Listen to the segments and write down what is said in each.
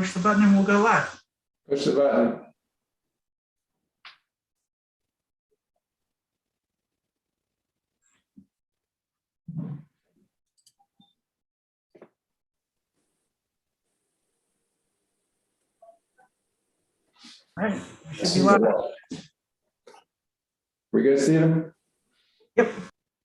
push the button and we'll go live. Push the button. All right, should be live. We good, Stephen? Yep.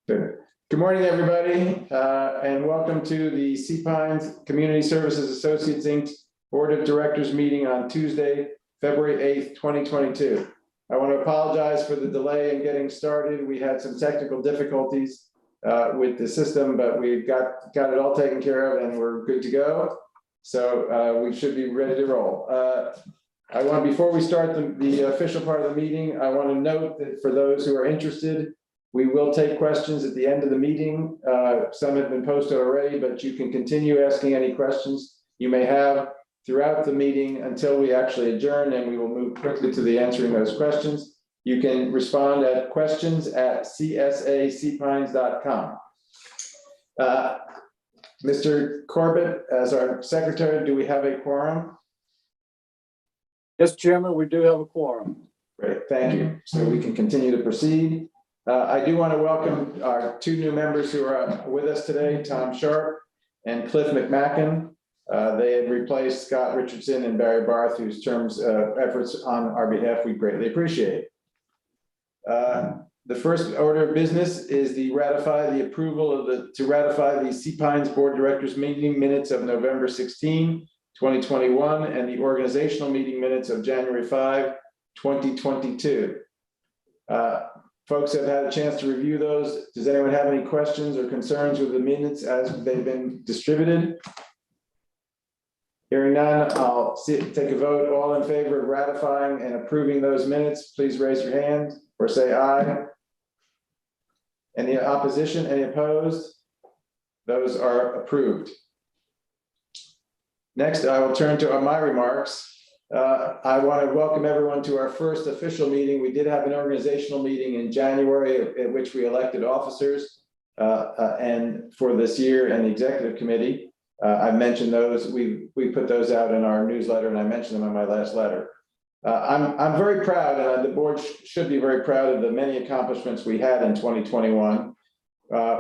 Good. Good morning, everybody, and welcome to the Sea Pines Community Services Associates, Inc. Board of Directors meeting on Tuesday, February 8th, 2022. I want to apologize for the delay in getting started. We had some technical difficulties with the system, but we've got it all taken care of and we're good to go. So we should be ready to roll. Before we start the official part of the meeting, I want to note that for those who are interested, we will take questions at the end of the meeting. Some have been posted already, but you can continue asking any questions you may have throughout the meeting until we actually adjourn, and we will move quickly to the answering those questions. You can respond at questions@csaseapines.com. Mr. Corbett, as our secretary, do we have a quorum? Yes, Chairman, we do have a quorum. Great, thank you. So we can continue to proceed. I do want to welcome our two new members who are with us today, Tom Sharp and Cliff McMacken. They had replaced Scott Richardson and Barry Barth, whose efforts on our behalf we greatly appreciate. The first order of business is to ratify the Sea Pines Board of Directors meeting minutes of November 16, 2021, and the organizational meeting minutes of January 5, 2022. Folks have had a chance to review those. Does anyone have any questions or concerns with the minutes as they've been distributed? Hearing none, I'll take a vote. All in favor of ratifying and approving those minutes, please raise your hand or say aye. Any opposition, any opposed? Those are approved. Next, I will turn to my remarks. I want to welcome everyone to our first official meeting. We did have an organizational meeting in January at which we elected officers and for this year and the executive committee. I mentioned those. We put those out in our newsletter, and I mentioned them in my last letter. I'm very proud, and the board should be very proud of the many accomplishments we had in 2021.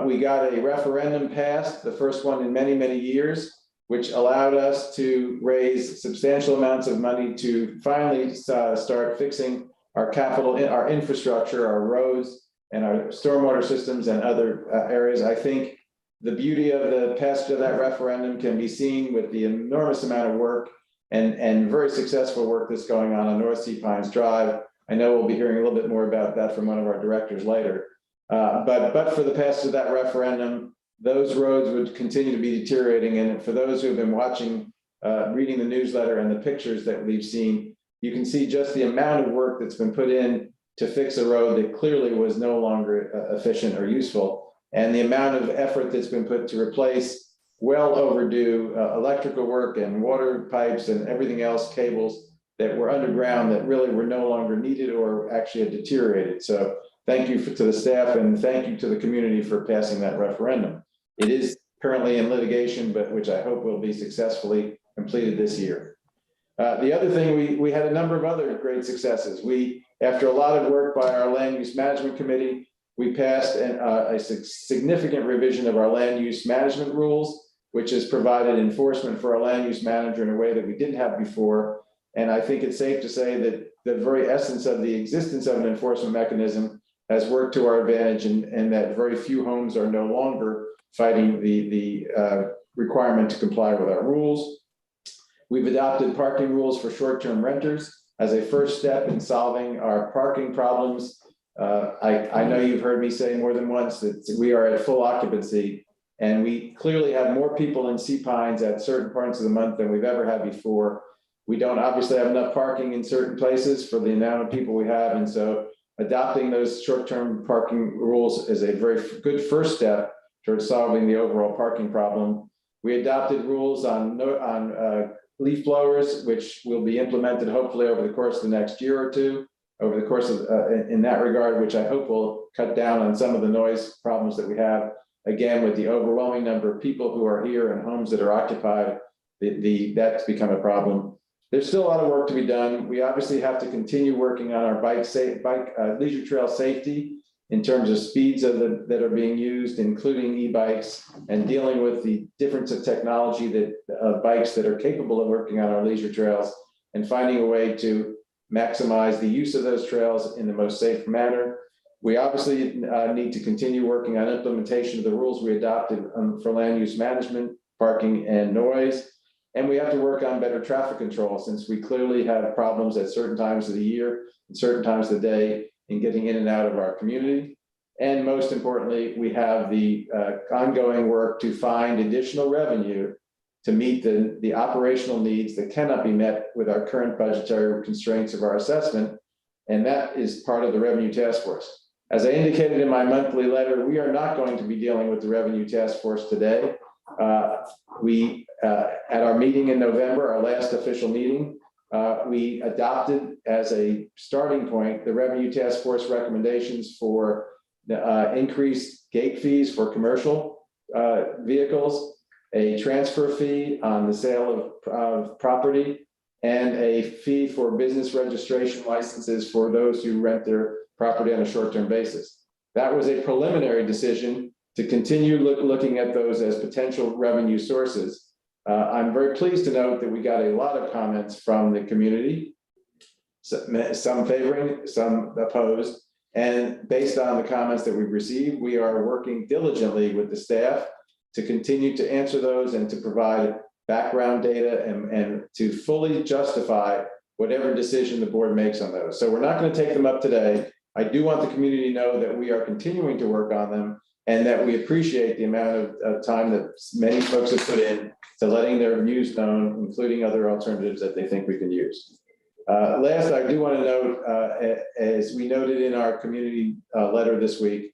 We got a referendum passed, the first one in many, many years, which allowed us to raise substantial amounts of money to finally start fixing our capital, our infrastructure, our roads, and our stormwater systems and other areas. I think the beauty of the passage of that referendum can be seen with the enormous amount of work and very successful work that's going on North Sea Pines Drive. I know we'll be hearing a little bit more about that from one of our directors later. But for the passage of that referendum, those roads would continue to be deteriorating. And for those who have been watching, reading the newsletter and the pictures that we've seen, you can see just the amount of work that's been put in to fix a road that clearly was no longer efficient or useful. And the amount of effort that's been put to replace well overdue electrical work and water pipes and everything else, cables that were underground that really were no longer needed or actually had deteriorated. So thank you to the staff and thank you to the community for passing that referendum. It is currently in litigation, but which I hope will be successfully completed this year. The other thing, we had a number of other great successes. After a lot of work by our land use management committee, we passed a significant revision of our land use management rules, which has provided enforcement for our land use manager in a way that we didn't have before. And I think it's safe to say that the very essence of the existence of an enforcement mechanism has worked to our advantage, and that very few homes are no longer fighting the requirement to comply with our rules. We've adopted parking rules for short-term renters as a first step in solving our parking problems. I know you've heard me say more than once that we are at full occupancy, and we clearly have more people in Sea Pines at certain points of the month than we've ever had before. We don't obviously have enough parking in certain places for the amount of people we have, and so adopting those short-term parking rules is a very good first step towards solving the overall parking problem. We adopted rules on leaf blowers, which will be implemented hopefully over the course of the next year or two, over the course of in that regard, which I hope will cut down on some of the noise problems that we have. Again, with the overwhelming number of people who are here and homes that are occupied, that's become a problem. There's still a lot of work to be done. We obviously have to continue working on our leisure trail safety in terms of speeds that are being used, including e-bikes, and dealing with the difference of technology of bikes that are capable of working on our leisure trails, and finding a way to maximize the use of those trails in the most safe manner. We obviously need to continue working on implementation of the rules we adopted for land use management, parking, and noise. And we have to work on better traffic control, since we clearly have problems at certain times of the year and certain times of the day in getting in and out of our community. And most importantly, we have the ongoing work to find additional revenue to meet the operational needs that cannot be met with our current budgetary constraints of our assessment. And that is part of the Revenue Task Force. As I indicated in my monthly letter, we are not going to be dealing with the Revenue Task Force today. At our meeting in November, our last official meeting, we adopted as a starting point the Revenue Task Force recommendations for the increased gate fees for commercial vehicles, a transfer fee on the sale of property, and a fee for business registration licenses for those who rent their property on a short-term basis. That was a preliminary decision to continue looking at those as potential revenue sources. I'm very pleased to note that we got a lot of comments from the community, some favoring, some opposed. And based on the comments that we've received, we are working diligently with the staff to continue to answer those and to provide background data and to fully justify whatever decision the board makes on those. So we're not going to take them up today. I do want the community to know that we are continuing to work on them, and that we appreciate the amount of time that many folks have put in to letting their views known, including other alternatives that they think we can use. Last, I do want to note, as we noted in our community letter this week,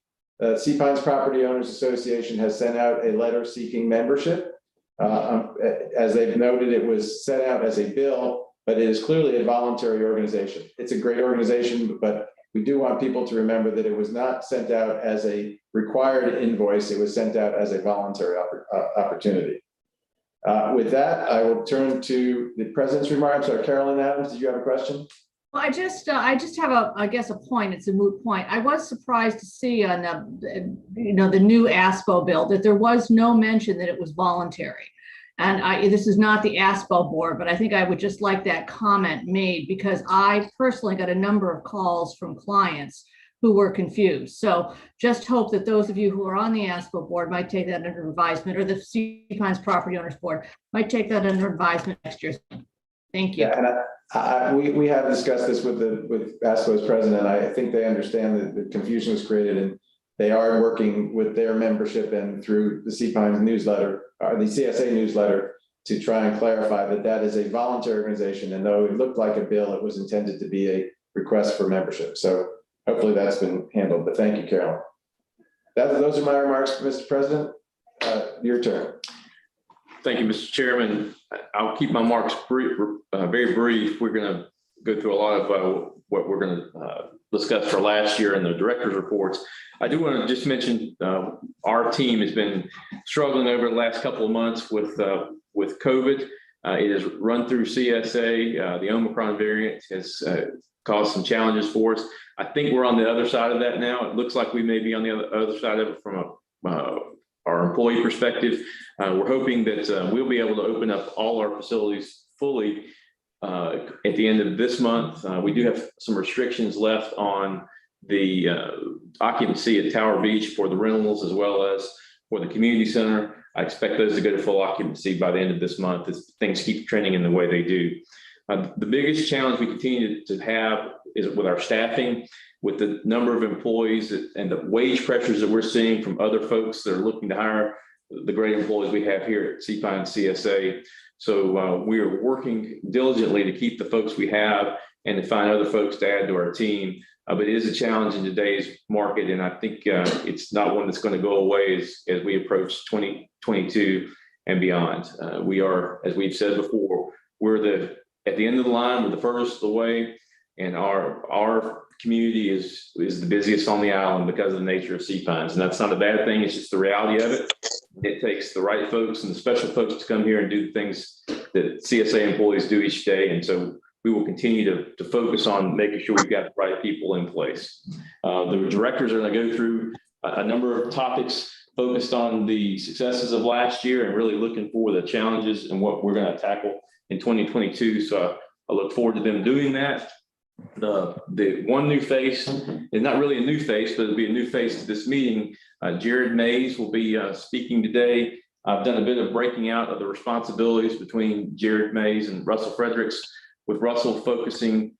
Sea Pines Property Owners Association has sent out a letter seeking membership. As they've noted, it was sent out as a bill, but it is clearly a voluntary organization. It's a great organization, but we do want people to remember that it was not sent out as a required invoice. It was sent out as a voluntary opportunity. With that, I will turn to the president's remarks. Carolyn Adams, did you have a question? Well, I just have I guess a point. It's a moot point. I was surprised to see on the new ASPO bill that there was no mention that it was voluntary. And this is not the ASPO board, but I think I would just like that comment made, because I personally got a number of calls from clients who were confused. So just hope that those of you who are on the ASPO board might take that under advisement, or the Sea Pines Property Owners Board might take that under advisement next year. Thank you. Yeah, and we have discussed this with ASPO's president. I think they understand that the confusion was created, and they are working with their membership and through the Sea Pines newsletter, or the CSA newsletter, to try and clarify that that is a voluntary organization. And though it looked like a bill, it was intended to be a request for membership. So hopefully that's been handled. But thank you, Carolyn. Those are my remarks, Mr. President. Your turn. Thank you, Mr. Chairman. I'll keep my remarks very brief. We're going to go through a lot of what we're going to discuss for last year in the director's reports. I do want to just mention our team has been struggling over the last couple of months with COVID. It has run through CSA. The Omicron variant has caused some challenges for us. I think we're on the other side of that now. It looks like we may be on the other side of it from our employee perspective. We're hoping that we'll be able to open up all our facilities fully at the end of this month. We do have some restrictions left on the occupancy at Tower Beach for the rentals, as well as for the community center. I expect those to go to full occupancy by the end of this month as things keep trending in the way they do. The biggest challenge we continue to have is with our staffing, with the number of employees and the wage pressures that we're seeing from other folks that are looking to hire the great employees we have here at Sea Pines CSA. So we are working diligently to keep the folks we have and to find other folks to add to our team. But it is a challenge in today's market, and I think it's not one that's going to go away as we approach 2022 and beyond. We are, as we've said before, we're at the end of the line, we're the furthest away, and our community is the busiest on the island because of the nature of Sea Pines. And that's not a bad thing, it's just the reality of it. It takes the right folks and the special folks to come here and do the things that CSA employees do each day. And so we will continue to focus on making sure we've got the right people in place. The directors are going to go through a number of topics focused on the successes of last year and really looking for the challenges and what we're going to tackle in 2022. So I look forward to them doing that. The one new face is not really a new face, but it'll be a new face to this meeting. Jared Mays will be speaking today. I've done a bit of breaking out of the responsibilities between Jared Mays and Russell Fredericks, with Russell focusing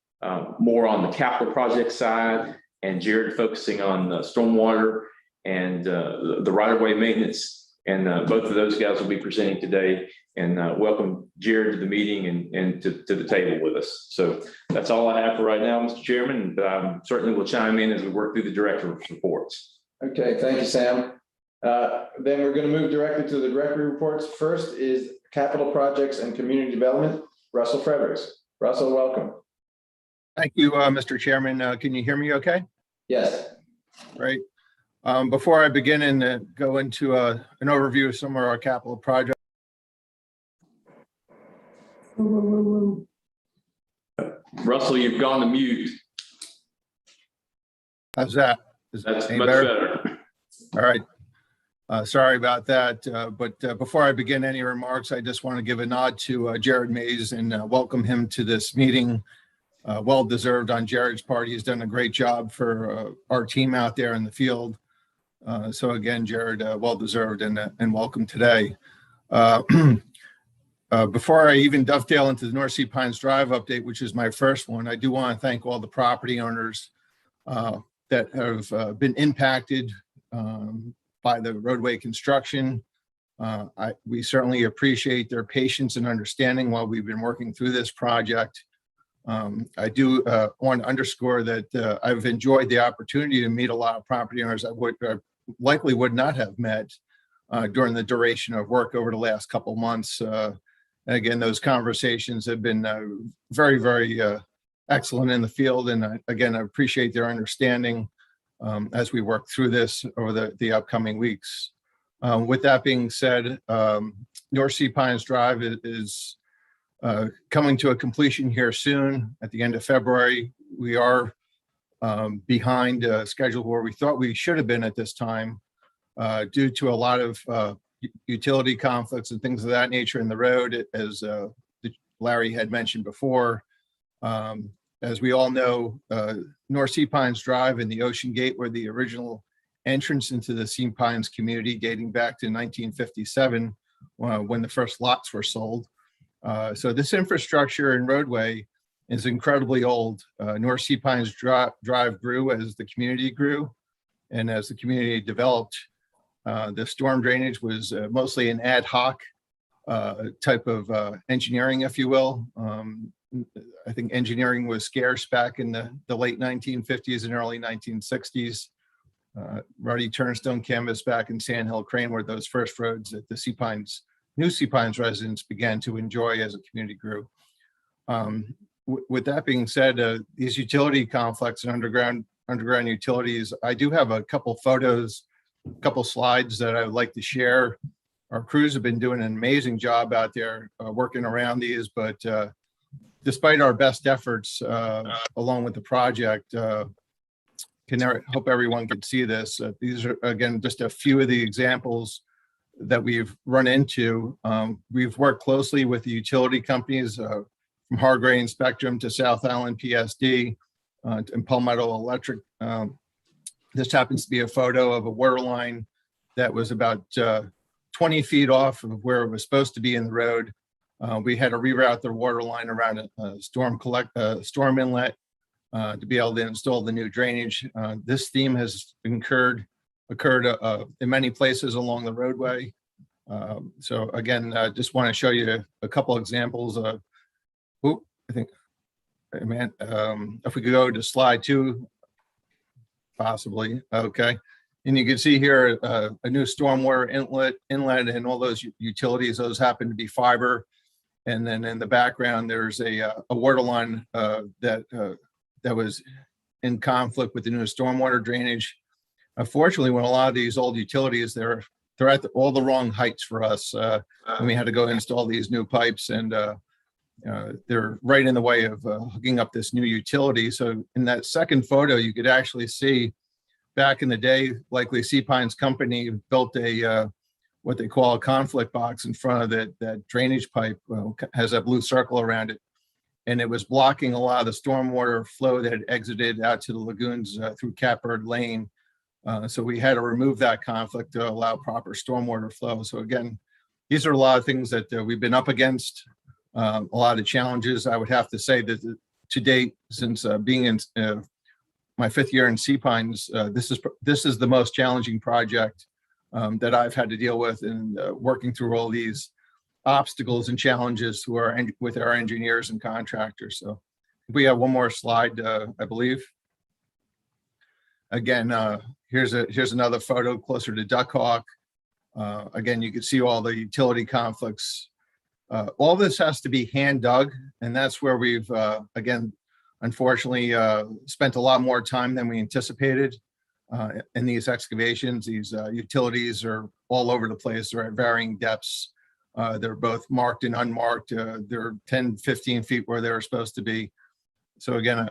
more on the capital project side and Jared focusing on stormwater and the right-of-way maintenance. And both of those guys will be presenting today. And welcome Jared to the meeting and to the table with us. So that's all I have for right now, Mr. Chairman, but certainly will chime in as we work through the director's reports. Okay, thank you, Sam. Then we're going to move directly to the director reports. First is capital projects and community development. Russell Fredericks. Russell, welcome. Thank you, Mr. Chairman. Can you hear me okay? Yes. Great. Before I begin and go into an overview of some of our capital projects. Russell, you've gone to mute. How's that? That's any much better. All right. Sorry about that. But before I begin any remarks, I just want to give a nod to Jared Mays and welcome him to this meeting. Well deserved on Jared's part. He's done a great job for our team out there in the field. So again, Jared, well deserved and welcome today. Before I even dovetail into the North Sea Pines Drive update, which is my first one, I do want to thank all the property owners that have been impacted by the roadway construction. We certainly appreciate their patience and understanding while we've been working through this project. I do want to underscore that I've enjoyed the opportunity to meet a lot of property owners I likely would not have met during the duration of work over the last couple of months. And again, those conversations have been very, very excellent in the field. And again, I appreciate their understanding as we work through this over the upcoming weeks. With that being said, North Sea Pines Drive is coming to a completion here soon at the end of February. We are behind schedule where we thought we should have been at this time due to a lot of utility conflicts and things of that nature in the road, as Larry had mentioned before. As we all know, North Sea Pines Drive and the Ocean Gate were the original entrance into the Sea Pines community dating back to 1957 when the first lots were sold. So this infrastructure and roadway is incredibly old. North Sea Pines Drive grew as the community grew, and as the community developed, the storm drainage was mostly an ad hoc type of engineering, if you will. I think engineering was scarce back in the late 1950s and early 1960s. Ruddy Turnstone Canvas back in Sand Hill Crane were those first roads that the Sea Pines, new Sea Pines residents began to enjoy as the community grew. With that being said, these utility conflicts and underground utilities, I do have a couple photos, a couple slides that I would like to share. Our crews have been doing an amazing job out there working around these, but despite our best efforts along with the project, hope everyone can see this. These are, again, just a few of the examples that we've run into. We've worked closely with the utility companies from Hargray and Spectrum to South Island PSD and Palmetto Electric. This happens to be a photo of a water line that was about 20 feet off of where it was supposed to be in the road. We had to reroute the water line around a storm inlet to be able to install the new drainage. This theme has occurred in many places along the roadway. So again, just want to show you a couple examples of, I think, man, if we could go to slide 2, possibly, okay. And you can see here a new stormwater inlet and all those utilities, those happen to be fiber. And then in the background, there's a water line that was in conflict with the new stormwater drainage. Unfortunately, when a lot of these old utilities, they're they're at all the wrong heights for us. And we had to go install these new pipes, and they're right in the way of hooking up this new utility. So in that second photo, you could actually see back in the day, likely Sea Pines Company built a what they call a conflict box in front of that drainage pipe, has a blue circle around it. And it was blocking a lot of the stormwater flow that had exited out to the lagoons through Catbird Lane. So we had to remove that conflict to allow proper stormwater flow. So again, these are a lot of things that we've been up against, a lot of challenges. I would have to say that to date, since being in my 5th year in Sea Pines, this is the most challenging project that I've had to deal with, and working through all these obstacles and challenges with our engineers and contractors. So we have one more slide, I believe. Again, here's another photo closer to Duck Hawk. Again, you can see all the utility conflicts. All this has to be hand dug, and that's where we've, again, unfortunately, spent a lot more time than we anticipated in these excavations. These utilities are all over the place. They're at varying depths. They're both marked and unmarked. They're 10, 15 feet where they're supposed to be. So again,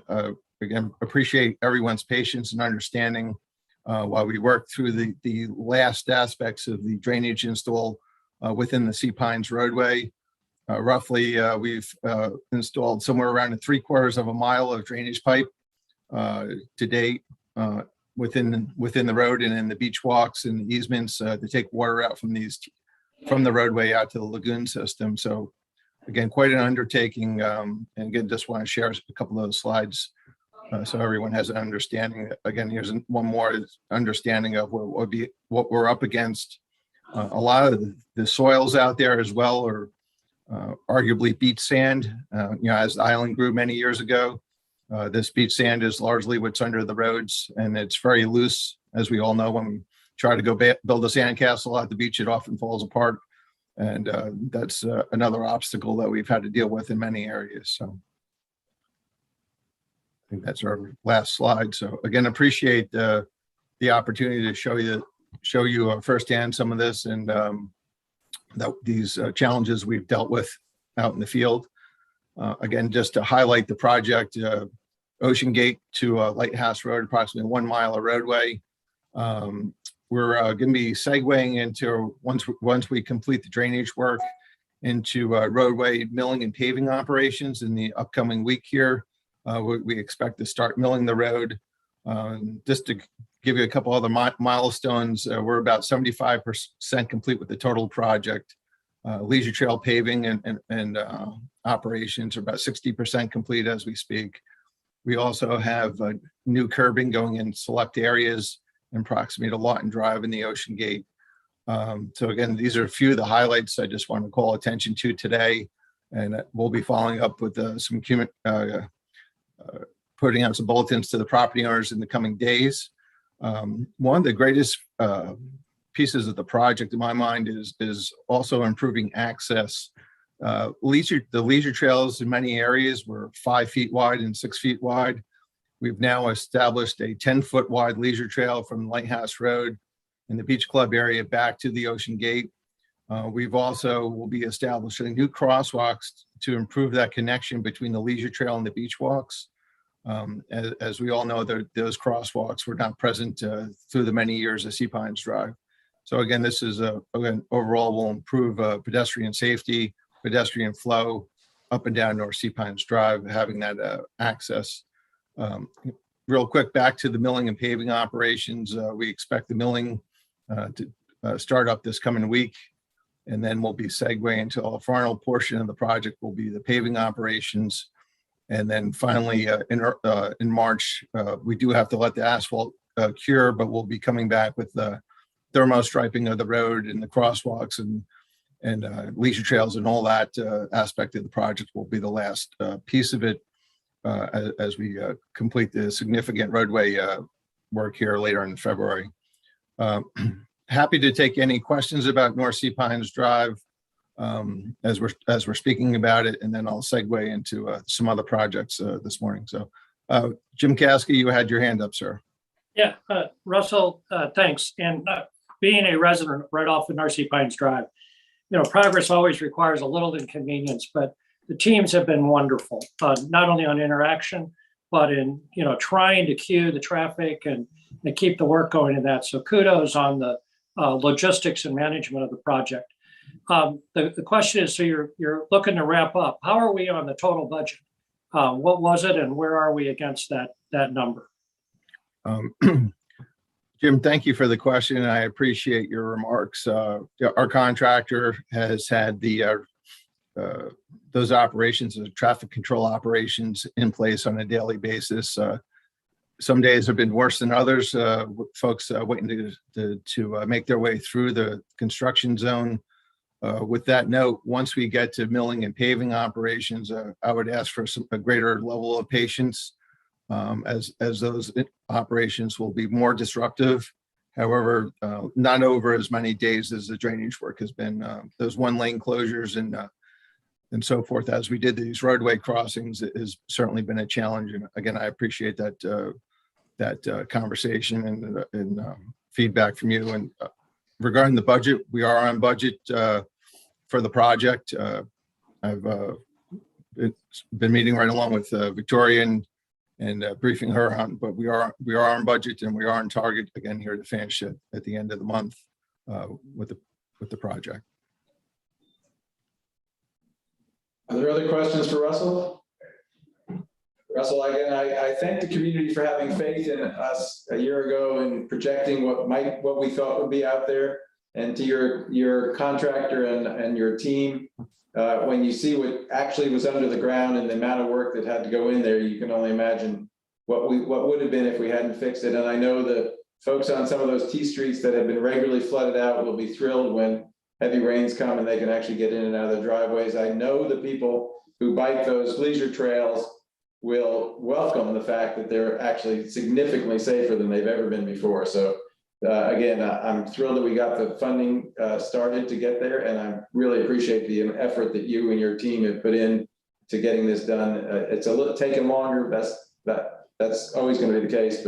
appreciate everyone's patience and understanding while we work through the last aspects of the drainage install within the Sea Pines roadway. Roughly, we've installed somewhere around 3/4 of a mile of drainage pipe to date within the road and in the beach walks and the easements to take water out from the roadway out to the lagoon system. So again, quite an undertaking. And again, just want to share a couple of those slides so everyone has an understanding. Again, here's one more understanding of what we're up against. A lot of the soils out there as well are arguably beach sand. As the island grew many years ago, this beach sand is largely what's under the roads, and it's very loose. As we all know, when we try to go build a sandcastle at the beach, it often falls apart. And that's another obstacle that we've had to deal with in many areas. So I think that's our last slide. So again, appreciate the opportunity to show you firsthand some of this and these challenges we've dealt with out in the field. Again, just to highlight the project, Ocean Gate to Lighthouse Road, approximately 1 mile of roadway. We're going to be segueing into, once we complete the drainage work, into roadway milling and paving operations in the upcoming week here. We expect to start milling the road. Just to give you a couple other milestones, we're about 75% complete with the total project. Leisure trail paving and operations are about 60% complete as we speak. We also have new curbing going in select areas in proximity to Lawton Drive and the Ocean Gate. So again, these are a few of the highlights I just want to call attention to today. And we'll be following up with putting out some bulletins to the property owners in the coming days. One of the greatest pieces of the project in my mind is also improving access. The leisure trails in many areas were 5 feet wide and 6 feet wide. We've now established a 10-foot wide leisure trail from Lighthouse Road in the Beach Club area back to the Ocean Gate. Will be establishing new crosswalks to improve that connection between the leisure trail and the beach walks. As we all know, those crosswalks were not present through the many years of Sea Pines Drive. So again, this is again, overall will improve pedestrian safety, pedestrian flow up and down North Sea Pines Drive, having that access. Real quick, back to the milling and paving operations. We expect the milling to start up this coming week, and then we'll be segueing into the final portion of the project will be the paving operations. And then finally, in March, we do have to let the asphalt cure, but we'll be coming back with the thermo striping of the road and the crosswalks and leisure trails and all that aspect of the project will be the last piece of it as we complete the significant roadway work here later in February. Happy to take any questions about North Sea Pines Drive as we're speaking about it, and then I'll segue into some other projects this morning. So Jim Caskey, you had your hand up, sir. Yeah, Russell, thanks. And being a resident right off of North Pines Drive, progress always requires a little inconvenience, but the teams have been wonderful, not only on interaction, but in, trying to cue the traffic and keep the work going in that. So kudos on the logistics and management of the project. The question is, so you're looking to wrap up. How are we on the total budget? What was it and where are we against that number? Jim, thank you for the question. I appreciate your remarks. Our contractor has had those operations, the traffic control operations in place on a daily basis. Some days have been worse than others. Folks waiting to make their way through the construction zone. With that note, once we get to milling and paving operations, I would ask for a greater level of patience, as those operations will be more disruptive. However, not over as many days as the drainage work has been. Those one lane closures and so forth, as we did these roadway crossings, has certainly been a challenge. And again, I appreciate that conversation and feedback from you. And regarding the budget, we are on budget for the project. I've been meeting right along with Victoria and briefing her on, but we are on budget and we are on target again here to finish it at the end of the month with the project. Are there other questions for Russell? Russell, again, I thank the community for having faith in us a year ago and projecting what we thought would be out there. And to your contractor and your team, when you see what actually was under the ground and the amount of work that had to go in there, you can only imagine what would have been if we hadn't fixed it. And I know the folks on some of those T streets that have been regularly flooded out will be thrilled when heavy rains come and they can actually get in and out of the driveways. I know the people who bike those leisure trails will welcome the fact that they're actually significantly safer than they've ever been before. So again, I'm thrilled that we got the funding started to get there, and I really appreciate the effort that you and your team have put in to getting this done. It's a little taken longer. That's always going to be the case,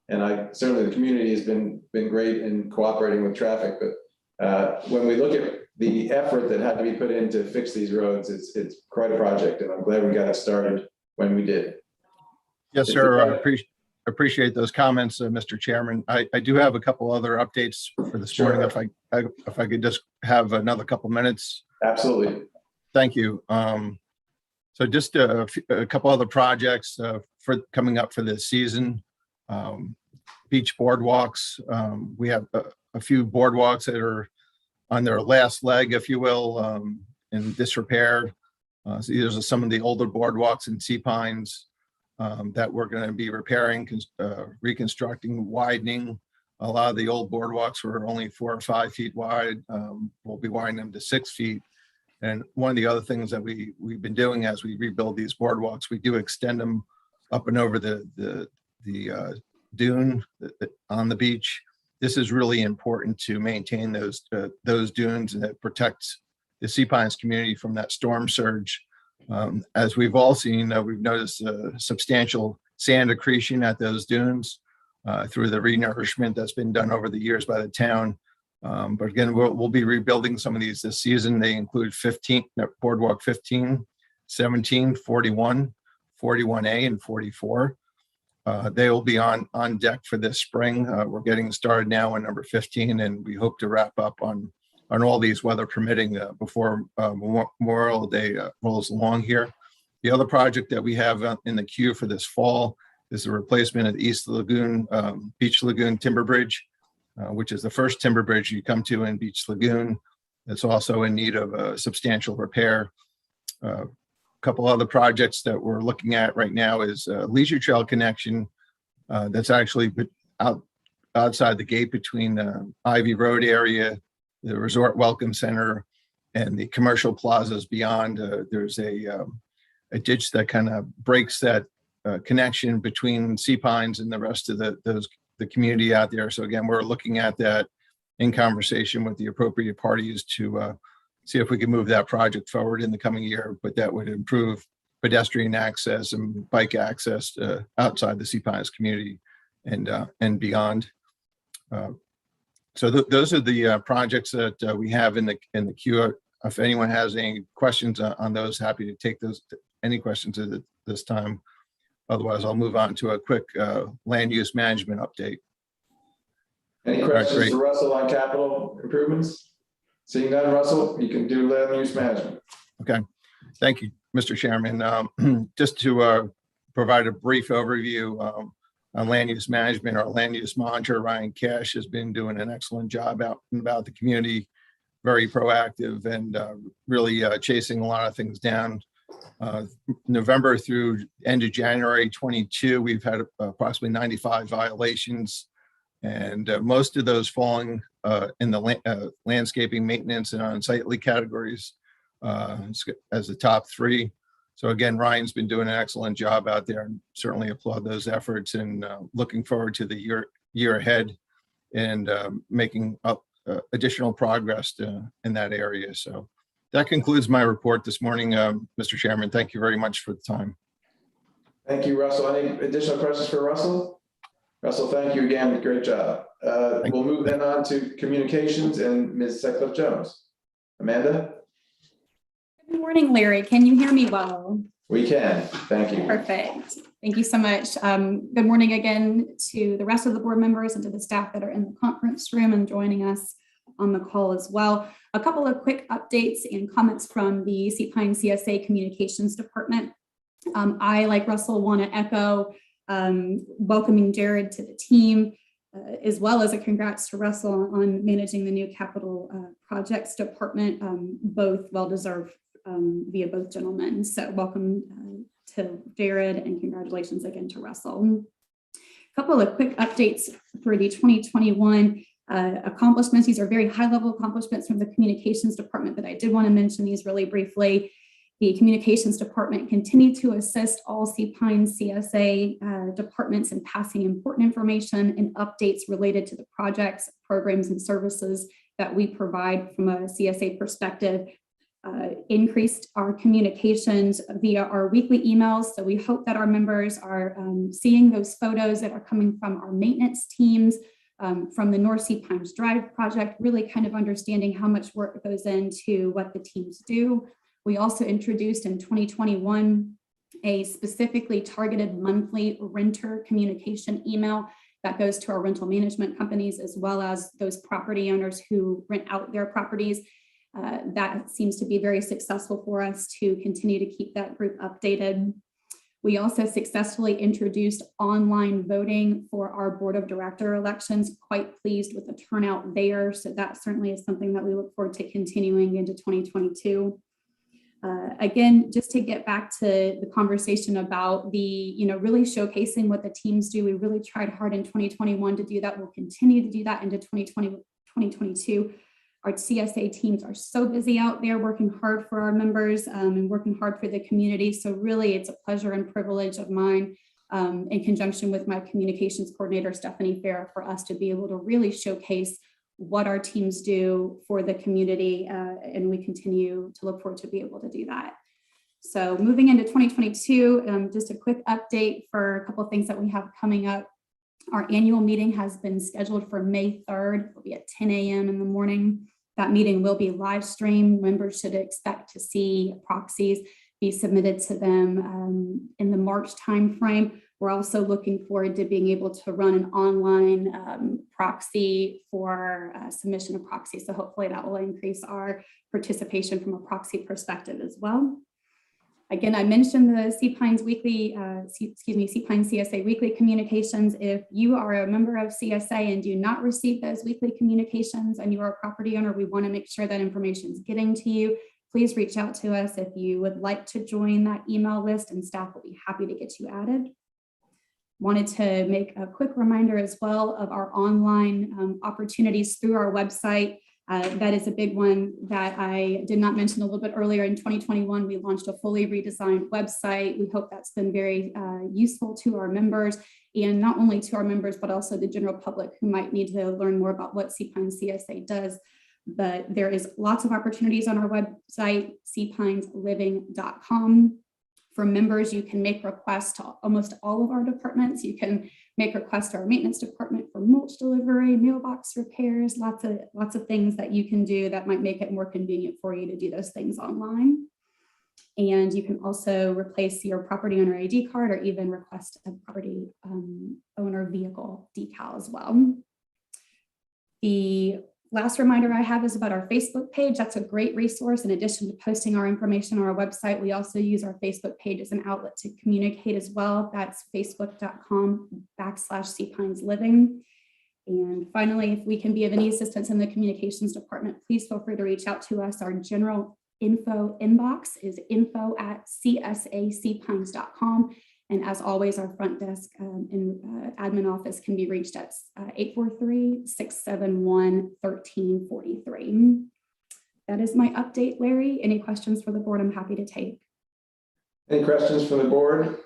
and certainly the community has been great in cooperating with traffic. But when we look at the effort that had to be put in to fix these roads, it's quite a project, and I'm glad we got it started when we did. Yes, sir. I appreciate those comments, Mr. Chairman. I do have a couple other updates for this morning. If I could just have another couple minutes. Absolutely. Thank you. So just a couple other projects for coming up for this season. Beach boardwalks. We have a few boardwalks that are on their last leg, if you will, in disrepair. So these are some of the older boardwalks in Sea Pines that we're going to be repairing, reconstructing, widening. A lot of the old boardwalks were only 4 or 5 feet wide. We'll be widening them to 6 feet. And one of the other things that we've been doing as we rebuild these boardwalks, we do extend them up and over the dune on the beach. This is really important to maintain those dunes and that protects the Sea Pines community from that storm surge. As we've all seen, we've noticed substantial sand accretion at those dunes through the renourishment that's been done over the years by the town. But again, we'll be rebuilding some of these this season. They include boardwalk 15, 17, 41, 41A, and 44. They will be on deck for this spring. We're getting started now on number 15, and we hope to wrap up on all these, weather permitting, before Memorial Day rolls along here. The other project that we have in the queue for this fall is the replacement of the East Lagoon, Beach Lagoon Timber Bridge, which is the first timber bridge you come to in Beach Lagoon. It's also in need of a substantial repair. A couple other projects that we're looking at right now is a leisure trail connection that's actually outside the gate between the Ivy Road area, the Resort Welcome Center, and the commercial plazas beyond. There's a ditch that kind of breaks that connection between Sea Pines and the rest of the community out there. So again, we're looking at that in conversation with the appropriate parties to see if we can move that project forward in the coming year, but that would improve pedestrian access and bike access outside the Sea Pines community and beyond. So those are the projects that we have in the queue. If anyone has any questions on those, happy to take those, any questions at this time. Otherwise, I'll move on to a quick land use management update. Any right, questions great. for Russell on capital improvements? Seeing none, Russell, you can do land use management. Okay, thank you, Mr. Chairman. Just to provide a brief overview on land use management, our land use monitor, Ryan Cash, has been doing an excellent job out and about the community, very proactive and really chasing a lot of things down. November through end of January 22, we've had approximately 95 violations, and most of those falling in the landscaping, maintenance, and unsightly categories as the top three. So again, Ryan's been doing an excellent job out there, and certainly applaud those efforts, and looking forward to the year ahead and making up additional progress in that area. So that concludes my report this morning, Mr. Chairman. Thank you very much for the time. Thank you, Russell. Any additional questions for Russell? Russell, thank you again. Great job. We'll move then on to communications and Ms. Sutcliffe Jones. Amanda? Good morning, Larry. Can you hear me well? We can. Thank you. Perfect. Thank you so much. Good morning again to the rest of the board members and to the staff that are in the conference room and joining us on the call as well. A couple of quick updates and comments from the Sea-Pine CSA Communications Department. I, like Russell, want to echo welcoming Jared to the team, as well as a congrats to Russell on managing the new capital projects department, both well-deserved via both gentlemen. So welcome to Jared, and congratulations again to Russell. A couple of quick updates for the 2021 accomplishments. These are very high-level accomplishments from the communications department, but I did want to mention these really briefly. The communications department continued to assist all Sea-Pine CSA departments in passing important information and updates related to the projects, programs, and services that we provide from a CSA perspective. Increased our communications via our weekly emails. So we hope that our members are seeing those photos that are coming from our maintenance teams, from the North Sea Pines Drive project, really kind of understanding how much work goes into what the teams do. We also introduced in 2021 a specifically targeted monthly renter communication email that goes to our rental management companies, as well as those property owners who rent out their properties. That seems to be very successful for us to continue to keep that group updated. We also successfully introduced online voting for our board of director elections. Quite pleased with the turnout there. So that certainly is something that we look forward to continuing into 2022. Again, just to get back to the conversation about the, really showcasing what the teams do. We really tried hard in 2021 to do that. We'll continue to do that into 2022. Our CSA teams are so busy out there working hard for our members and working hard for the community. So really, it's a pleasure and privilege of mine, in conjunction with my communications coordinator, Stephanie Farah, for us to be able to really showcase what our teams do for the community. And we continue to look forward to be able to do that. So moving into 2022, just a quick update for a couple of things that we have coming up. Our annual meeting has been scheduled for May 3rd. It'll be at 10 a.m. in the morning. That meeting will be live streamed. Members should expect to see proxies be submitted to them in the March timeframe. We're also looking forward to being able to run an online proxy for submission of proxy. So hopefully that will increase our participation from a proxy perspective as well. Again, I mentioned the Sea-Pine CSA weekly communications. If you are a member of CSA and do not receive those weekly communications and you are a property owner, we want to make sure that information is getting to you. Please reach out to us if you would like to join that email list, and staff will be happy to get you added. Wanted to make a quick reminder as well of our online opportunities through our website. That is a big one that I did not mention a little bit earlier. In 2021, we launched a fully redesigned website. We hope that's been very useful to our members, and not only to our members, but also the general public who might need to learn more about what Sea-Pine CSA does. But there is lots of opportunities on our website, seapinesliving.com. For members, you can make requests to almost all of our departments. You can make requests to our maintenance department for mulch delivery, mailbox repairs, lots of things that you can do that might make it more convenient for you to do those things online. And you can also replace your property owner ID card or even request a property owner vehicle decal as well. The last reminder I have is about our Facebook page. That's a great resource. In addition to posting our information on our website, we also use our Facebook page as an outlet to communicate as well. That's facebook.com/cpinesliving. And finally, if we can be of any assistance in the communications department, please feel free to reach out to us. Our general info inbox is info@csacpines.com. And as always, our front desk and admin office can be reached at 843-671-1343. That is my update, Larry. Any questions for the board? I'm happy to take. Any questions from the board?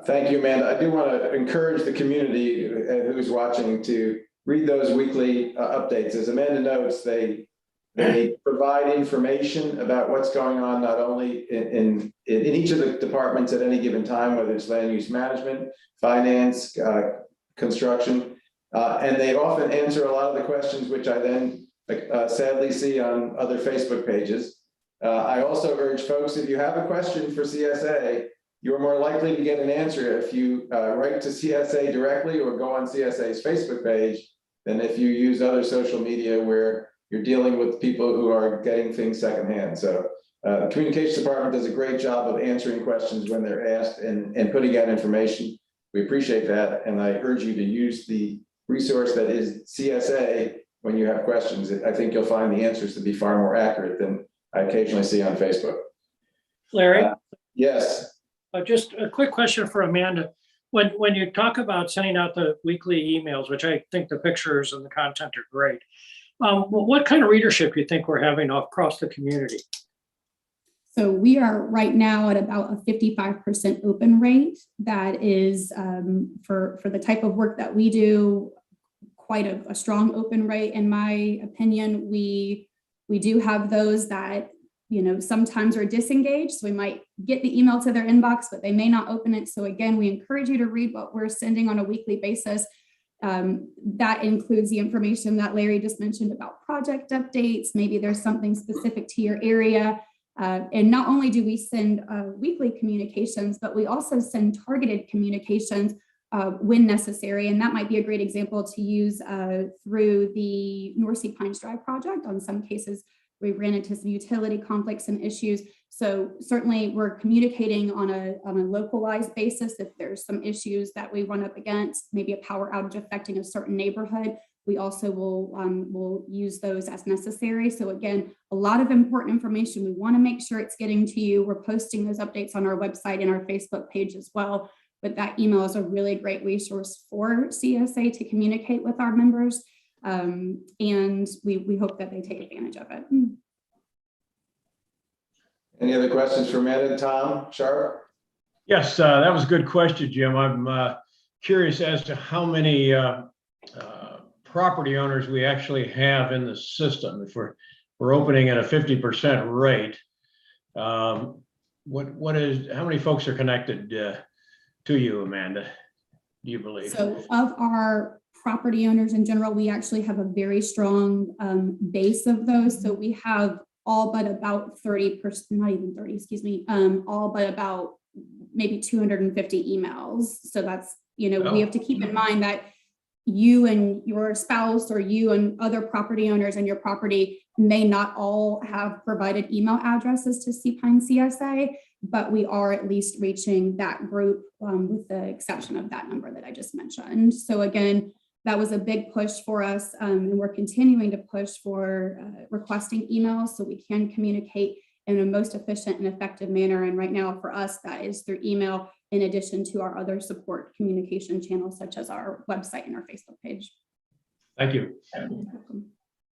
Thank you, Amanda. I do want to encourage the community who's watching to read those weekly updates. As Amanda notes, they provide information about what's going on, not only in each of the departments at any given time, whether it's land use management, finance, construction, and they often answer a lot of the questions which I then sadly see on other Facebook pages. I also urge folks, if you have a question for CSA, you're more likely to get an answer if you write to CSA directly or go on CSA's Facebook page than if you use other social media where you're dealing with people who are getting things secondhand. So the communications department does a great job of answering questions when they're asked and putting out information. We appreciate that. And I urge you to use the resource that is CSA when you have questions. I think you'll find the answers to be far more accurate than I occasionally see on Facebook. Larry? Yes. Just a quick question for Amanda. When you talk about sending out the weekly emails, which I think the pictures and the content are great, what kind of readership do you think we're having across the community? So we are right now at about a 55% open rate. That is for the type of work that we do, quite a strong open rate. In my opinion, we do have those that, you know, sometimes are disengaged. So we might get the email to their inbox, but they may not open it. So again, we encourage you to read what we're sending on a weekly basis. That includes the information that Larry just mentioned about project updates. Maybe there's something specific to your area. And not only do we send weekly communications, but we also send targeted communications when necessary. And that might be a great example to use through the North Sea Pines Drive project. On some cases, we ran into some utility conflicts and issues. So certainly we're communicating on a localized basis. If there's some issues that we run up against, maybe a power outage affecting a certain neighborhood, we also will use those as necessary. So again, a lot of important information. We want to make sure it's getting to you. We're posting those updates on our website and our Facebook page as well. But that email is a really great resource for CSA to communicate with our members. And we hope that they take advantage of it. Any other questions for Amanda? Tom Sharp? Yes, that was a good question, Jim. I'm curious as to how many property owners we actually have in the system. If we're opening at a 50% rate, how many folks are connected to you, Amanda, do you believe? So of our property owners in general, we actually have a very strong base of those. So we have all but about 30%, not even 30, excuse me, all but about maybe 250 emails. So that's, you know, we have to keep in mind that you and your spouse or you and other property owners and your property may not all have provided email addresses to CPine CSA, but we are at least reaching that group with the exception of that number that I just mentioned. So again, that was a big push for us, and we're continuing to push for requesting emails so we can communicate in a most efficient and effective manner. And right now for us, that is through email, in addition to our other support communication channels, such as our website and our Facebook page. Thank you.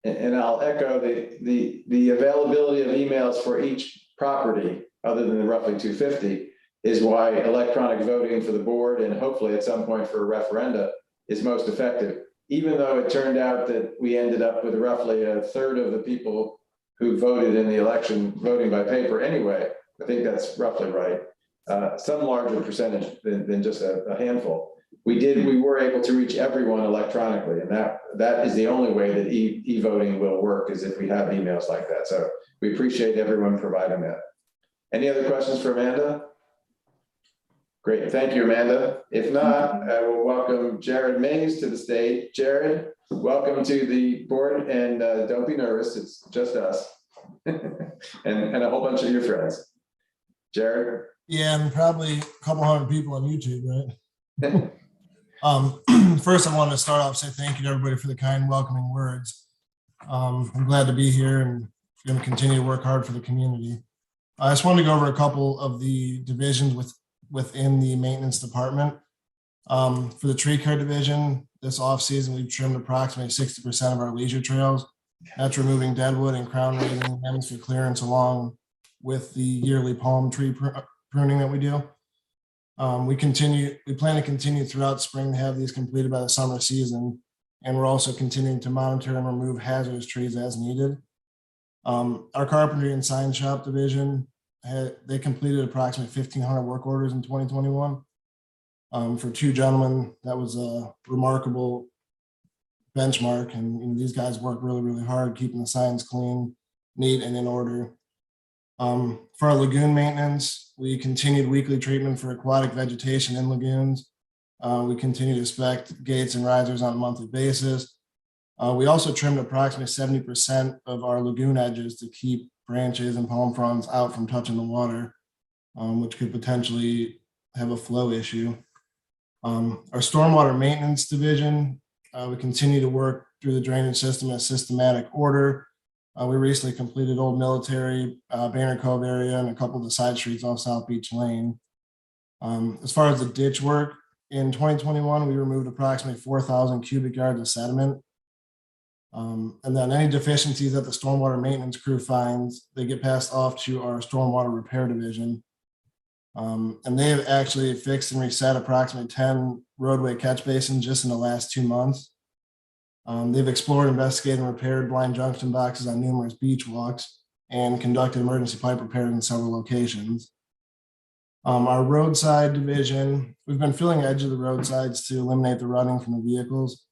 And I'll echo the availability of emails for each property, other than the roughly 250, is why electronic voting for the board and hopefully at some point for a referenda is most effective. Even though it turned out that we ended up with roughly a third of the people who voted in the election voting by paper anyway, I think that's roughly right. some larger percentage than just a handful. We were able to reach everyone electronically, and that is the only way that e-voting will work, is if we have emails like that. So we appreciate everyone providing that. Any other questions for Amanda? Great, thank you, Amanda. If not, I will welcome Jared Mays to the stage. Jared, welcome to the board, and don't be nervous, it's just us. and a whole bunch of your friends. Jared? Yeah, and probably a couple hundred people on YouTube, right? First, I want to start off say thank you to everybody for the kind welcoming words. I'm glad to be here and going to continue to work hard for the community. I just wanted to go over a couple of the divisions within the maintenance department. For the tree care division, this off season, we've trimmed approximately 60% of our leisure trails. That's removing deadwood and crown raising limbs for clearance, along with the yearly palm tree pruning that we do. We plan to continue throughout spring to have these completed by the summer season. And we're also continuing to monitor and remove hazardous trees as needed. Our carpentry and sign shop division, they completed approximately 1,500 work orders in 2021. For two gentlemen, that was a remarkable benchmark. And these guys work really, really hard, keeping the signs clean, neat, and in order. For our lagoon maintenance, we continued weekly treatment for aquatic vegetation in lagoons. We continue to inspect gates and risers on a monthly basis. We also trimmed approximately 70% of our lagoon edges to keep branches and palm fronds out from touching the water, which could potentially have a flow issue. Our stormwater maintenance division, we continue to work through the drainage system in a systematic order. We recently completed Old Military, Banner Cove area, and a couple of the side streets off South Beach Lane. As far as the ditch work, in 2021, we removed approximately 4,000 cubic yards of sediment. And then any deficiencies that the stormwater maintenance crew finds, they get passed off to our stormwater repair division. And they have actually fixed and reset approximately 10 roadway catch basins just in the last 2 months. They've explored, investigated, and repaired blind junction boxes on numerous beach walks and conducted emergency pipe repairs in several locations. Our roadside division, we've been filling the edge of the roadsides to eliminate the running from the vehicles.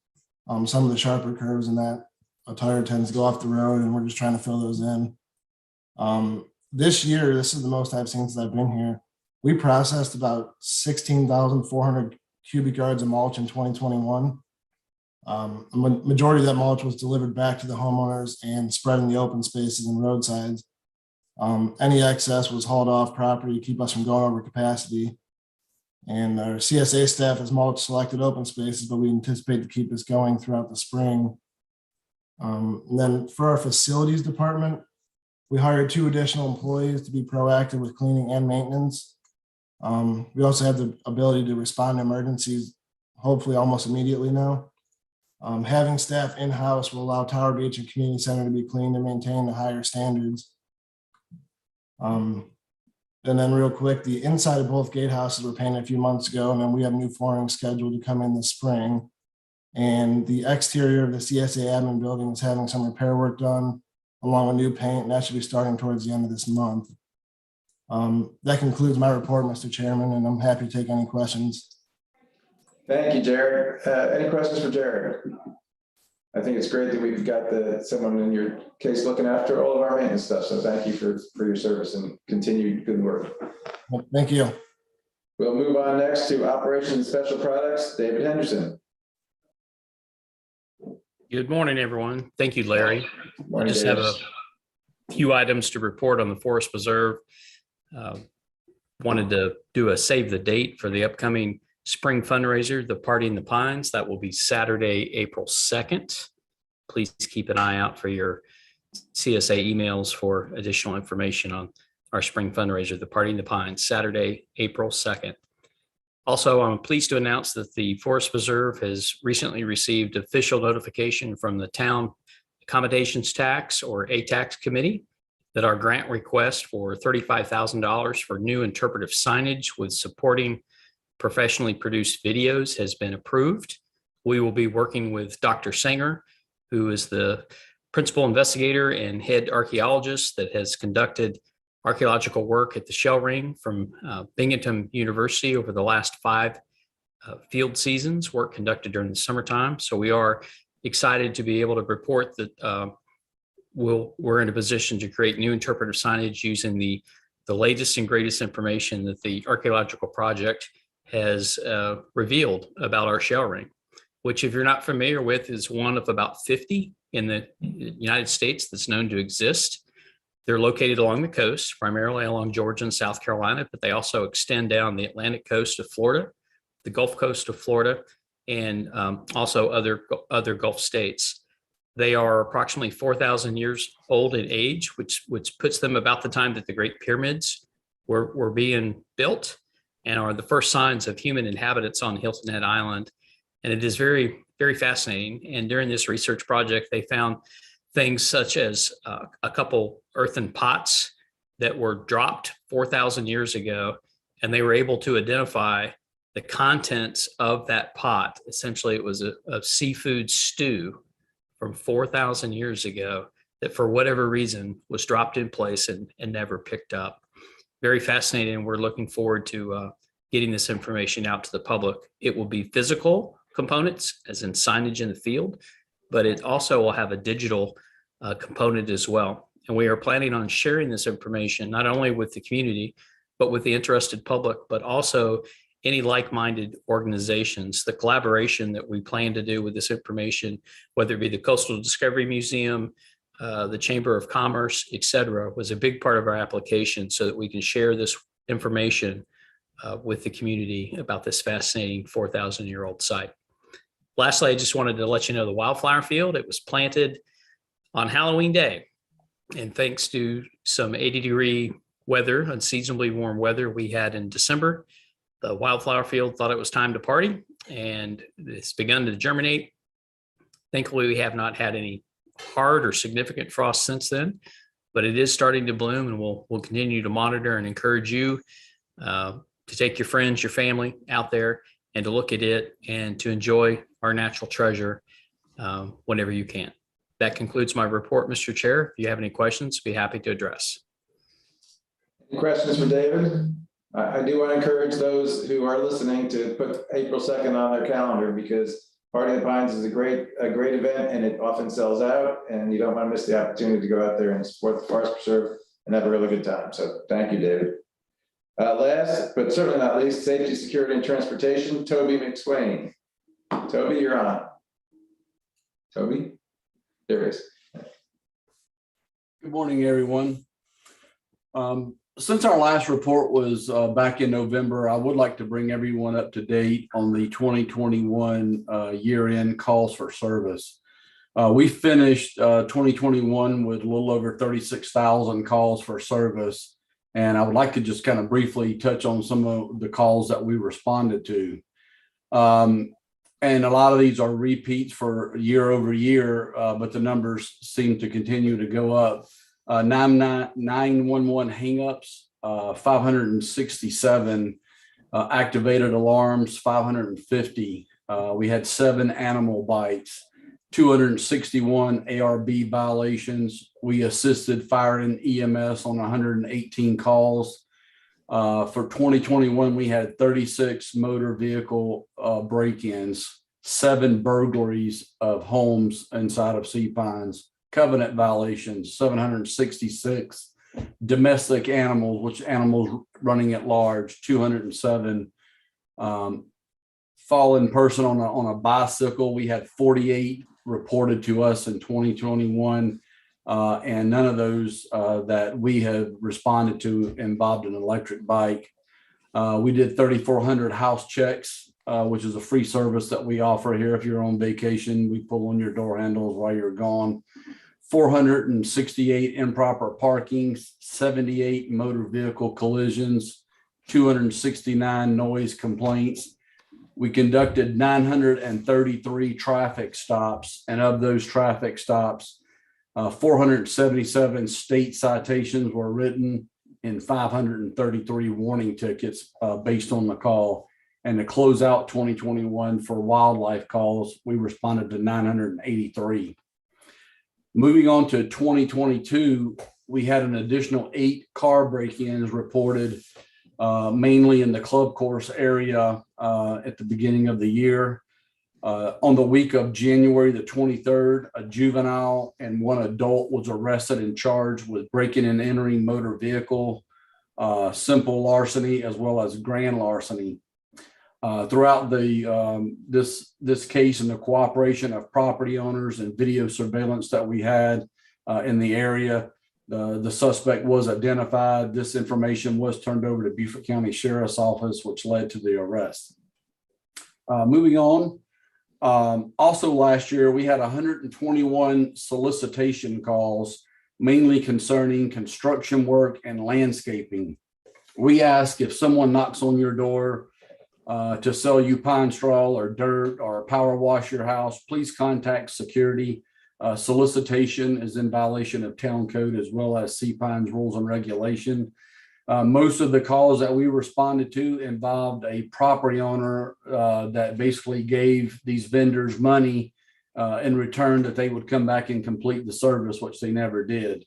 Some of the sharper curves in that a tire tends to go off the road, and we're just trying to fill those in. This year, this is the most I've seen since I've been here. We processed about 16,400 cubic yards of mulch in 2021. A majority of that mulch was delivered back to the homeowners and spread in the open spaces and roadsides. Any excess was hauled off property to keep us from going over capacity. And our CSA staff has mulch selected open spaces, but we anticipate to keep this going throughout the spring. And then for our facilities department, we hired 2 additional employees to be proactive with cleaning and maintenance. We also have the ability to respond to emergencies, hopefully almost immediately now. Having staff in-house will allow Tower Beach and Community Center to be cleaned and maintain the higher standards. And then real quick, the inside of both gatehouses were painted a few months ago, and then we have new flooring scheduled to come in this spring. And the exterior of the CSA admin building is having some repair work done, along with new paint, and that should be starting towards the end of this month. That concludes my report, Mr. Chairman, and I'm happy to take any questions. Thank you, Jared. Any questions for Jared? I think it's great that we've got someone in your case looking after all of our maintenance stuff. So thank you for your service and continued good work. Thank you. We'll move on next to Operations and Special Products, David Henderson. Good morning, everyone. Thank you, Larry. Morning, I just David. have a few items to report on the Forest Preserve. Wanted to do a save the date for the upcoming spring fundraiser, the Party in the Pines. That will be Saturday, April 2nd. Please keep an eye out for your CSA emails for additional information on our spring fundraiser, the Party in the Pines, Saturday, April 2nd. Also, I'm pleased to announce that the Forest Preserve has recently received official notification from the Town Accommodations Tax, or ATAX Committee, that our grant request for $35,000 for new interpretive signage with supporting professionally produced videos has been approved. We will be working with Dr. Sanger, who is the principal investigator and head archaeologist that has conducted archaeological work at the shell ring from Binghamton University over the last 5 field seasons, work conducted during the summertime. So we are excited to be able to report that we're in a position to create new interpretive signage using the latest and greatest information that the archaeological project has revealed about our shell ring, which, if you're not familiar with, is one of about 50 in the United States that's known to exist. They're located along the coast, primarily along Georgia and South Carolina, but they also extend down the Atlantic coast of Florida, the Gulf Coast of Florida, and also other Gulf states. They are approximately 4,000 years old in age, which puts them about the time that the Great Pyramids were being built, and are the first signs of human inhabitants on Hilton Head Island. And it is very, very fascinating. And during this research project, they found things such as a couple earthen pots that were dropped 4,000 years ago, and they were able to identify the contents of that pot. Essentially, it was a seafood stew from 4,000 years ago that, for whatever reason, was dropped in place and never picked up. Very fascinating. We're looking forward to getting this information out to the public. It will be physical components, as in signage in the field, but it also will have a digital component as well. And we are planning on sharing this information not only with the community, but with the interested public, but also any like-minded organizations. The collaboration that we plan to do with this information, whether it be the Coastal Discovery Museum, the Chamber of Commerce, et cetera, was a big part of our application so that we can share this information with the community about this fascinating 4,000-year-old site. Lastly, I just wanted to let you know the wildflower field, it was planted on Halloween Day. And thanks to some 80-degree weather, unseasonably warm weather we had in December, the wildflower field thought it was time to party, and it's begun to germinate. Thankfully, we have not had any hard or significant frost since then, but it is starting to bloom, and we'll continue to monitor and encourage you to take your friends, your family out there and to look at it and to enjoy our natural treasure whenever you can. That concludes my report, Mr. Chair. If you have any questions, be happy to address. Any questions for David? I do want to encourage those who are listening to put April 2nd on their calendar, because Party of the Pines is a great event, and it often sells out, and you don't want to miss the opportunity to go out there and support the Forest Preserve and have a really good time. So thank you, David. Last, but certainly not least, safety, security, and transportation, Toby McSwain. Toby, you're on. Toby? There he is. Good morning, everyone. Since our last report was back in November, I would like to bring everyone up to date on the 2021 year-end calls for service. We finished 2021 with a little over 36,000 calls for service. And I would like to just kind of briefly touch on some of the calls that we responded to. And a lot of these are repeats for year over year, but the numbers seem to continue to go up. 911 hangups, 567, activated alarms, 550. We had 7 animal bites, 261 ARB violations. We assisted fire and EMS on 118 calls. For 2021, we had 36 motor vehicle break-ins, 7 burglaries of homes inside of Sea Pines, covenant violations, 766, domestic animals, which animals running at large, 207, fallen person on a bicycle. We had 48 reported to us in 2021, and none of those that we have responded to involved an electric bike. We did 3,400 house checks, which is a free service that we offer here. If you're on vacation, we pull on your door handles while you're gone. 468 improper parkings, 78 motor vehicle collisions, 269 noise complaints. We conducted 933 traffic stops, and of those traffic stops, 477 state citations were written and 533 warning tickets based on the call. And to close out 2021 for wildlife calls, we responded to 983. Moving on to 2022, we had an additional 8 car break-ins reported, mainly in the club course area at the beginning of the year. On the week of January the 23rd, a juvenile and 1 adult was arrested and charged with breaking and entering motor vehicle, simple larceny, as well as grand larceny. Throughout this case and the cooperation of property owners and video surveillance that we had in the area, the suspect was identified. This information was turned over to Beaufort County Sheriff's Office, which led to the arrest. Moving on. Also last year, we had 121 solicitation calls, mainly concerning construction work and landscaping. We ask if someone knocks on your door to sell you pine straw or dirt or power wash your house, please contact security. Solicitation is in violation of town code as well as CPINE's rules and regulation. Most of the calls that we responded to involved a property owner that basically gave these vendors money in return that they would come back and complete the service, which they never did.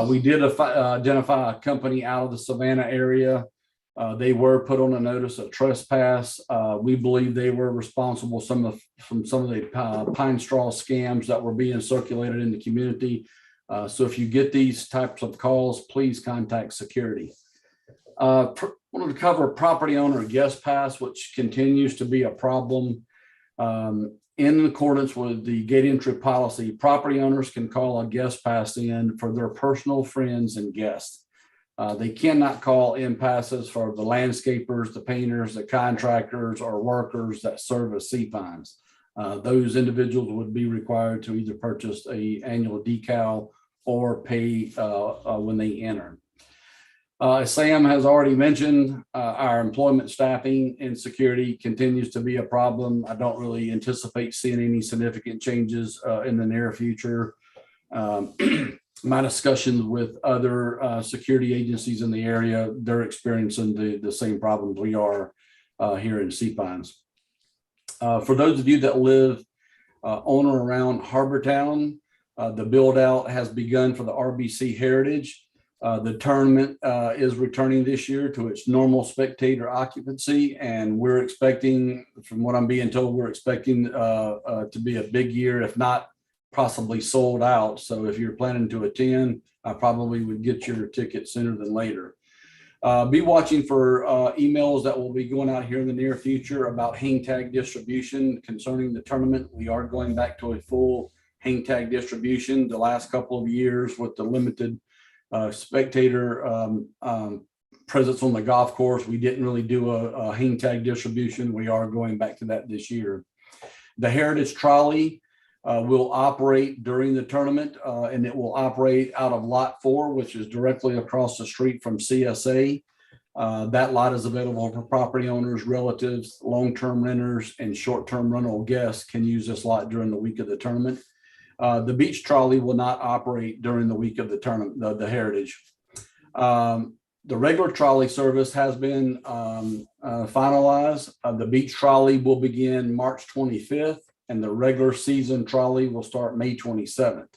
We did identify a company out of the Savannah area. They were put on a notice of trespass. We believe they were responsible from some of the pine straw scams that were being circulated in the community. So if you get these types of calls, please contact security. Wanted to cover property owner guest pass, which continues to be a problem. In accordance with the gate entry policy, property owners can call a guest pass in for their personal friends and guests. They cannot call in passes for the landscapers, the painters, the contractors, or workers that serve as CPINEs. Those individuals would be required to either purchase an annual decal or pay when they enter. Sam has already mentioned, our employment staffing and security continues to be a problem. I don't really anticipate seeing any significant changes in the near future. My discussions with other security agencies in the area, they're experiencing the same problems we are here in CPINEs. For those of you that live on or around Harbortown, the build out has begun for the RBC Heritage. The tournament is returning this year to its normal spectator occupancy, and we're expecting, from what I'm being told, we're expecting to be a big year, if not possibly sold out. So if you're planning to attend, I probably would get your ticket sooner than later. Be watching for emails that will be going out here in the near future about hang tag distribution concerning the tournament. We are going back to a full hang tag distribution. The last couple of years with the limited spectator presence on the golf course, we didn't really do a hang tag distribution. We are going back to that this year. The Heritage Trolley will operate during the tournament, and it will operate out of Lot 4, which is directly across the street from CSA. That lot is available for property owners, relatives, long-term renters, and short-term rental guests can use this lot during the week of the tournament. The beach trolley will not operate during the week of the tournament, the Heritage. The regular trolley service has been finalized. The beach trolley will begin March 25th, and the regular season trolley will start May 27th.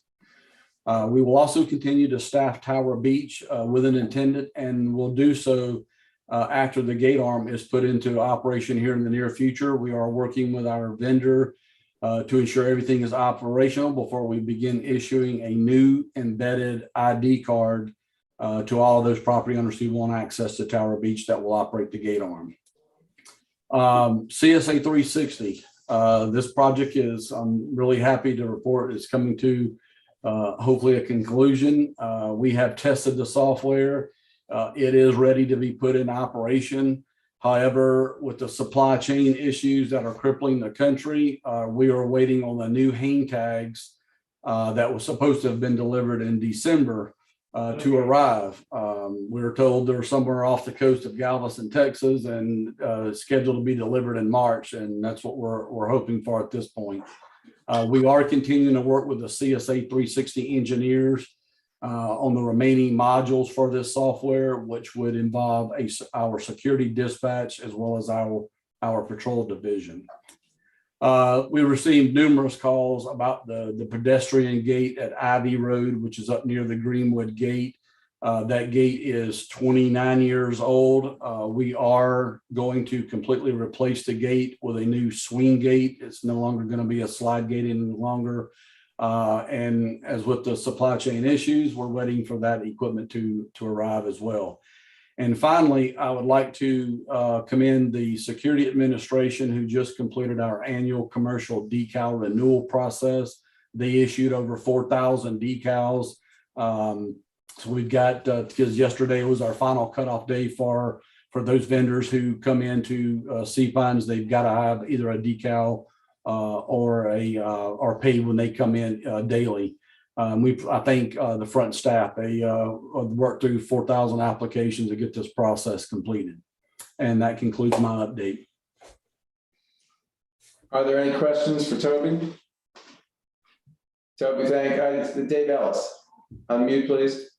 We will also continue to staff Tower Beach with an attendant, and will do so after the gate arm is put into operation here in the near future. We are working with our vendor to ensure everything is operational before we begin issuing a new embedded ID card to all of those property owners who want access to Tower Beach that will operate the gate arm. CSA 360. This project is, I'm really happy to report, is coming to hopefully a conclusion. We have tested the software. It is ready to be put in operation. However, with the supply chain issues that are crippling the country, we are waiting on the new hang tags that was supposed to have been delivered in December to arrive. We were told they're somewhere off the coast of Galveston, Texas, and scheduled to be delivered in March, and that's what we're hoping for at this point. We are continuing to work with the CSA 360 engineers on the remaining modules for this software, which would involve our security dispatch as well as our patrol division. We received numerous calls about the pedestrian gate at Ivy Road, which is up near the Greenwood Gate. That gate is 29 years old. We are going to completely replace the gate with a new swing gate. It's no longer going to be a slide gate any longer. And as with the supply chain issues, we're waiting for that equipment to arrive as well. And finally, I would like to commend the Security Administration, who just completed our annual commercial decal renewal process. They issued over 4,000 decals. So we've got, because yesterday was our final cutoff day for those vendors who come into Sea Pines. They've got to have either a decal or paid when they come in daily. I think the front staff, they worked through 4,000 applications to get this process completed. And that concludes my update. Are there any questions for Toby? Toby, it's the Dave Ellis. Unmute, please.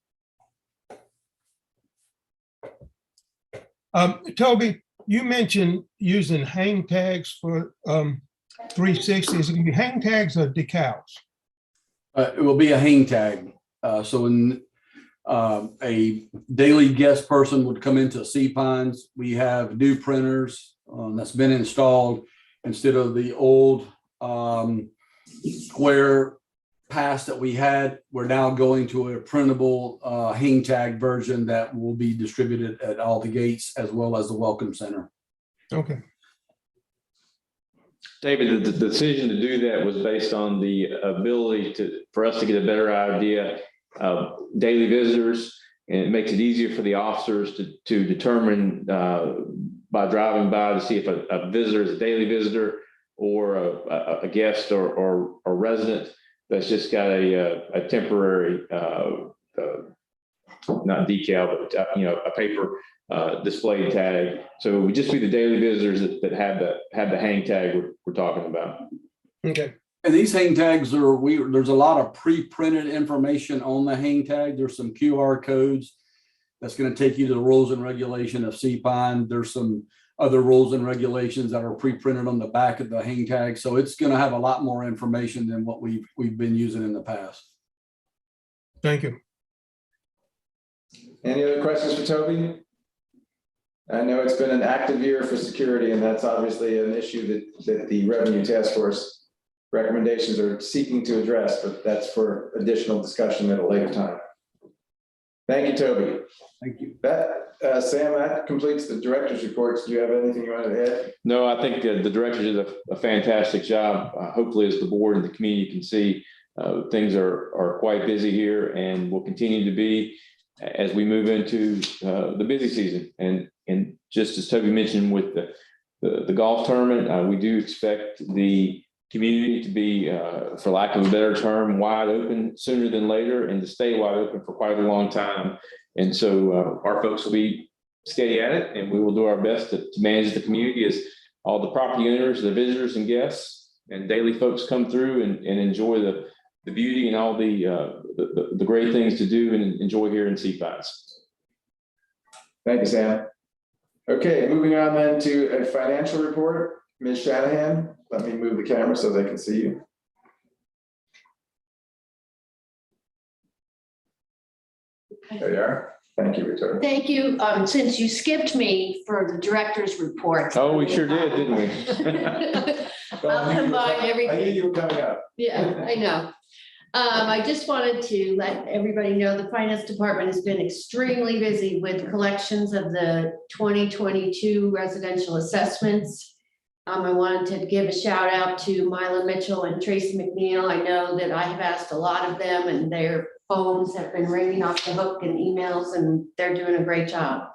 Toby, you mentioned using hang tags for 360. Is it going to be hang tags or decals? It will be a hang tag. So when a daily guest person would come into Sea Pines, we have new printers that's been installed instead of the old square pass that we had. We're now going to a printable hang tag version that will be distributed at all the gates as well as the Welcome Center. Okay. David, the decision to do that was based on the ability for us to get a better idea of daily visitors, and it makes it easier for the officers to determine by driving by to see if a visitor is a daily visitor or a guest or a resident that's just got a temporary, not decal, but a paper display tag. So it would just be the daily visitors that have the hang tag we're talking about. Okay. And these hang tags there's a lot of pre-printed information on the hang tag. There's some QR codes that's going to take you to the rules and regulation of Sea Pine. There's some other rules and regulations that are pre-printed on the back of the hang tag. So it's going to have a lot more information than what we've been using in the past. Thank you. Any other questions for Toby? I know it's been an active year for security, and that's obviously an issue that the Revenue Task Force recommendations are seeking to address, but that's for additional discussion at a later time. Thank you, Toby. Thank you. Sam, that completes the director's reports. Do you have anything you want to add? No, I think the director did a fantastic job. Hopefully, as the board and the community can see, things are quite busy here and will continue to be as we move into the busy season. And just as Toby mentioned with the golf tournament, we do expect the community to be, for lack of a better term, wide open sooner than later, and to stay wide open for quite a long time. And so our folks will be steady at it, and we will do our best to manage the community as all the property owners, the visitors and guests and daily folks come through and enjoy the beauty and all the great things to do and enjoy here in Sea Pines. Thank you, Sam. Okay, moving on then to a financial report. Ms. Shanahan, let me move the camera so they can see you. There you are. Thank you, Victoria. Thank you. Since you skipped me for the director's report. Oh, we sure did, didn't we? I'll combine everything. I knew you were coming up. Yeah, I know. I just wanted to let everybody know the finance department has been extremely busy with collections of the 2022 residential assessments. I wanted to give a shout out to Mila Mitchell and Tracy McNeil. I know that I have asked a lot of them, and their phones have been ringing off the hook and emails, and they're doing a great job.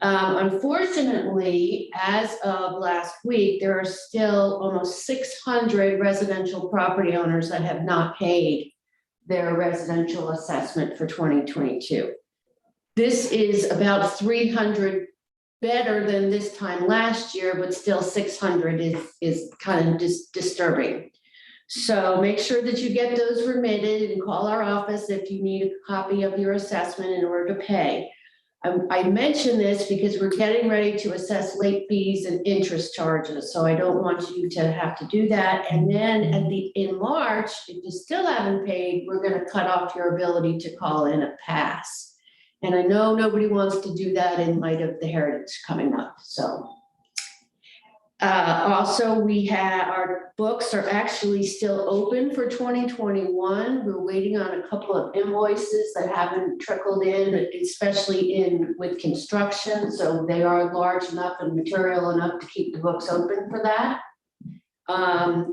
Unfortunately, as of last week, there are still almost 600 residential property owners that have not paid their residential assessment for 2022. This is about 300 better than this time last year, but still 600 is kind of disturbing. So make sure that you get those remitted and call our office if you need a copy of your assessment in order to pay. I mention this because we're getting ready to assess late fees and interest charges, so I don't want you to have to do that. And then in March, if you still haven't paid, we're gonna cut off your ability to call in a pass. And I know nobody wants to do that in light of the Heritage coming up, so. Also, our books are actually still open for 2021. We're waiting on a couple of invoices that haven't trickled in, especially with construction. So they are large enough and material enough to keep the books open for that.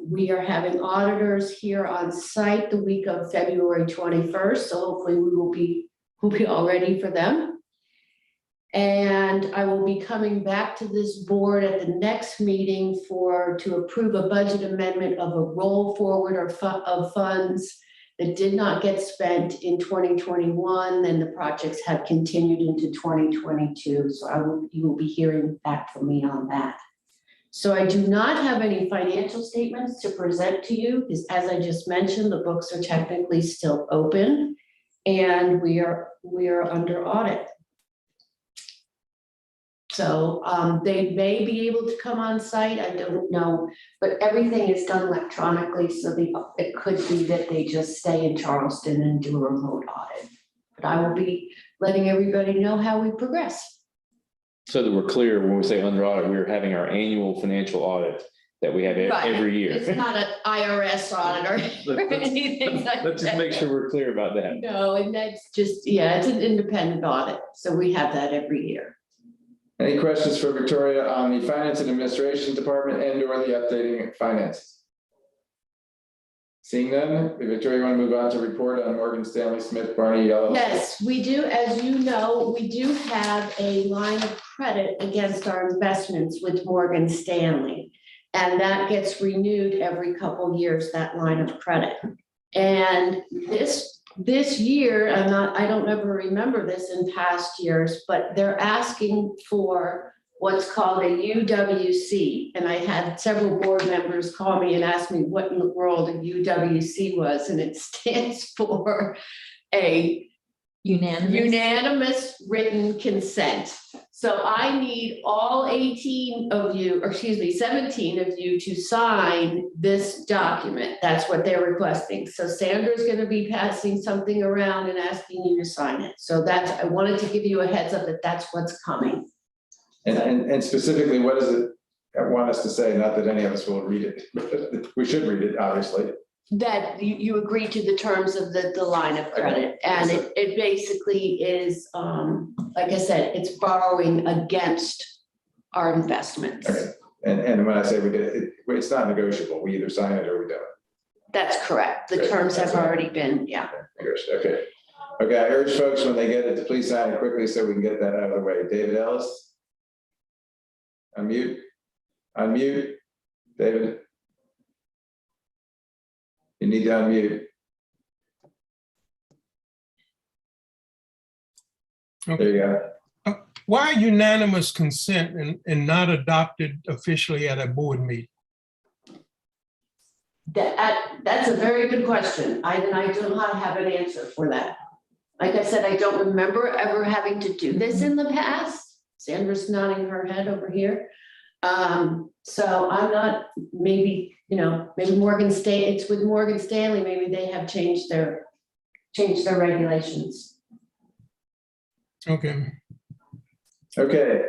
We are having auditors here on site the week of February 21st. So hopefully we'll be all ready for them. And I will be coming back to this board at the next meeting to approve a budget amendment of a roll forward of funds that did not get spent in 2021, and the projects have continued into 2022. So you will be hearing back from me on that. So I do not have any financial statements to present to you, because as I just mentioned, the books are technically still open and we are under audit. So they may be able to come on site, I don't know, but everything is done electronically. So it could be that they just stay in Charleston and do a remote audit. But I will be letting everybody know how we progress. So that we're clear, when we say under audit, we're having our annual financial audit that we have every year. It's not an IRS audit or anything like that. Let's just make sure we're clear about that. No, and that's just, it's an independent audit. So we have that every year. Any questions for Victoria on the Finance and Administration Department and/or the updating finances? Seeing none, Victoria, you want to move on to report on Morgan Stanley Smith Barney LLC? Yes, we do. As you know, we do have a line of credit against our investments with Morgan Stanley. And that gets renewed every couple years, that line of credit. And this year, I don't ever remember this in past years, but they're asking for what's called a UWC. And I had several board members call me and ask me what in the world a UWC was, and it stands for a unanimous written consent. So I need all 17 of you to sign this document. That's what they're requesting. So Sandra's going to be passing something around and asking you to sign it. So I wanted to give you a heads up that that's what's coming. And specifically, what does it want us to say? Not that any of us will read it. We should read it, obviously. That you agree to the terms of the line of credit. And it basically is, like I said, it's borrowing against our investments. Okay. And when I say we did, it's not negotiable. We either sign it or we don't. That's correct. The terms have already been, Okay. Okay, I urge folks when they get it to please sign it quickly so we can get that out of the way. David Ellis? Unmute. David. You need to unmute. Okay. There you go. Why unanimous consent and not adopted officially at a board meeting? That's a very good question. I do not have an answer for that. Like I said, I don't remember ever having to do this in the past. Sandra's nodding her head over here. So I'm not, maybe Morgan Stanley, it's with Morgan Stanley, maybe they have changed their regulations. Okay. Okay,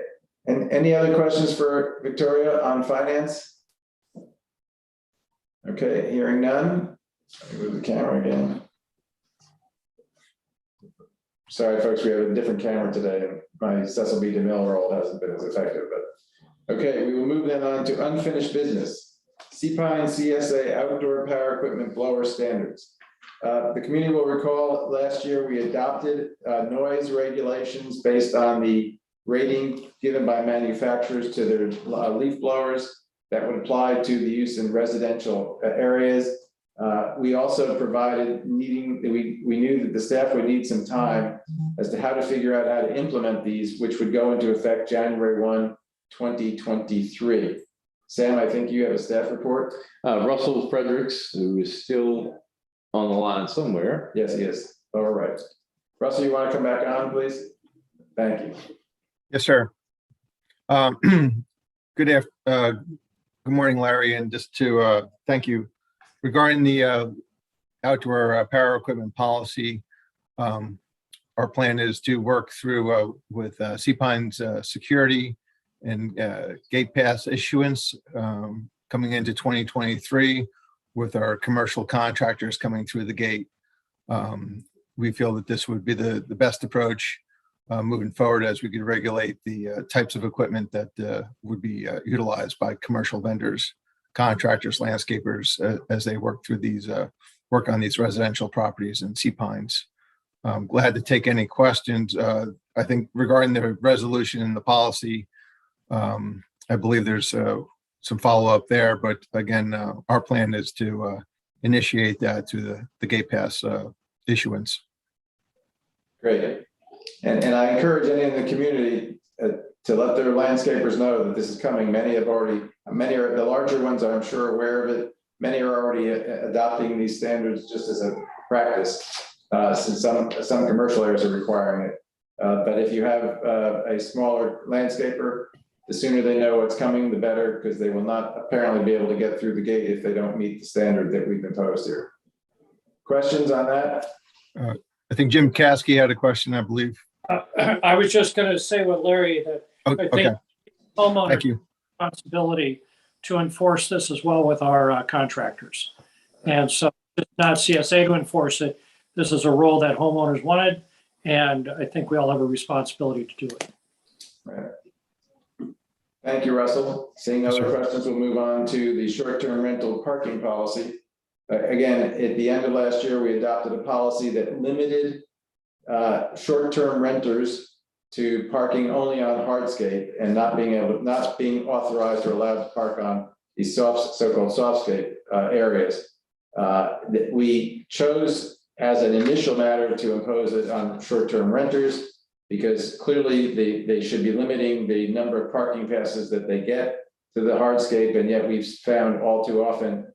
and any other questions for Victoria on finance? Okay, hearing none. Let me move the camera again. Sorry, folks, we have a different camera today, and my Cecil B. DeMille role hasn't been as effective, but okay, we will move then on to unfinished business. C-Pine CSA outdoor power equipment blower standards. The community will recall last year we adopted noise regulations based on the rating given by manufacturers to their leaf blowers that would apply to the use in residential areas. We also provided we knew that the staff would need some time as to how to figure out how to implement these, which would go into effect January 1, 2023. Sam, I think you have a staff report. Russell Fredericks, who is still on the line somewhere. Yes, he is. All right. Russell, you want to come back on, please? Thank you. Yes, sir. Good morning, Larry, and just to thank you regarding the outdoor power equipment policy. Our plan is to work through with Sea-Pine's security and gate pass issuance coming into 2023 with our commercial contractors coming through the gate. We feel that this would be the best approach moving forward as we could regulate the types of equipment that would be utilized by commercial vendors, contractors, landscapers, as they work through these, work on these residential properties in Sea-Pines. I'm glad to take any questions. I think regarding the resolution and the policy, I believe there's some follow-up there, but again, our plan is to initiate that through the gate pass issuance. Great. And I encourage any in the community to let their landscapers know that this is coming. Many are the larger ones, I'm sure, aware of it. Many are already adopting these standards just as a practice, since some commercial areas are requiring it. But if you have a smaller landscaper, the sooner they know what's coming, the better, because they will not apparently be able to get through the gate if they don't meet the standard that we've imposed here. Questions on that? I think Jim Caskey had a question, I believe. I was just going to say with Larry that I think homeowner Thank you. responsibility to enforce this as well with our contractors. And so it's not CSA to enforce it. This is a role that homeowners wanted, and I think we all have a responsibility to do it. Right. Thank you, Russell. Seeing other questions, we'll move on to the short-term rental parking policy. Again, at the end of last year, we adopted a policy that limited short-term renters to parking only on hardscape and not being authorized or allowed to park on these so-called softscape areas. That we chose as an initial matter to impose it on short-term renters because clearly they should be limiting the number of parking passes that they get to the hardscape, and yet we've found all too often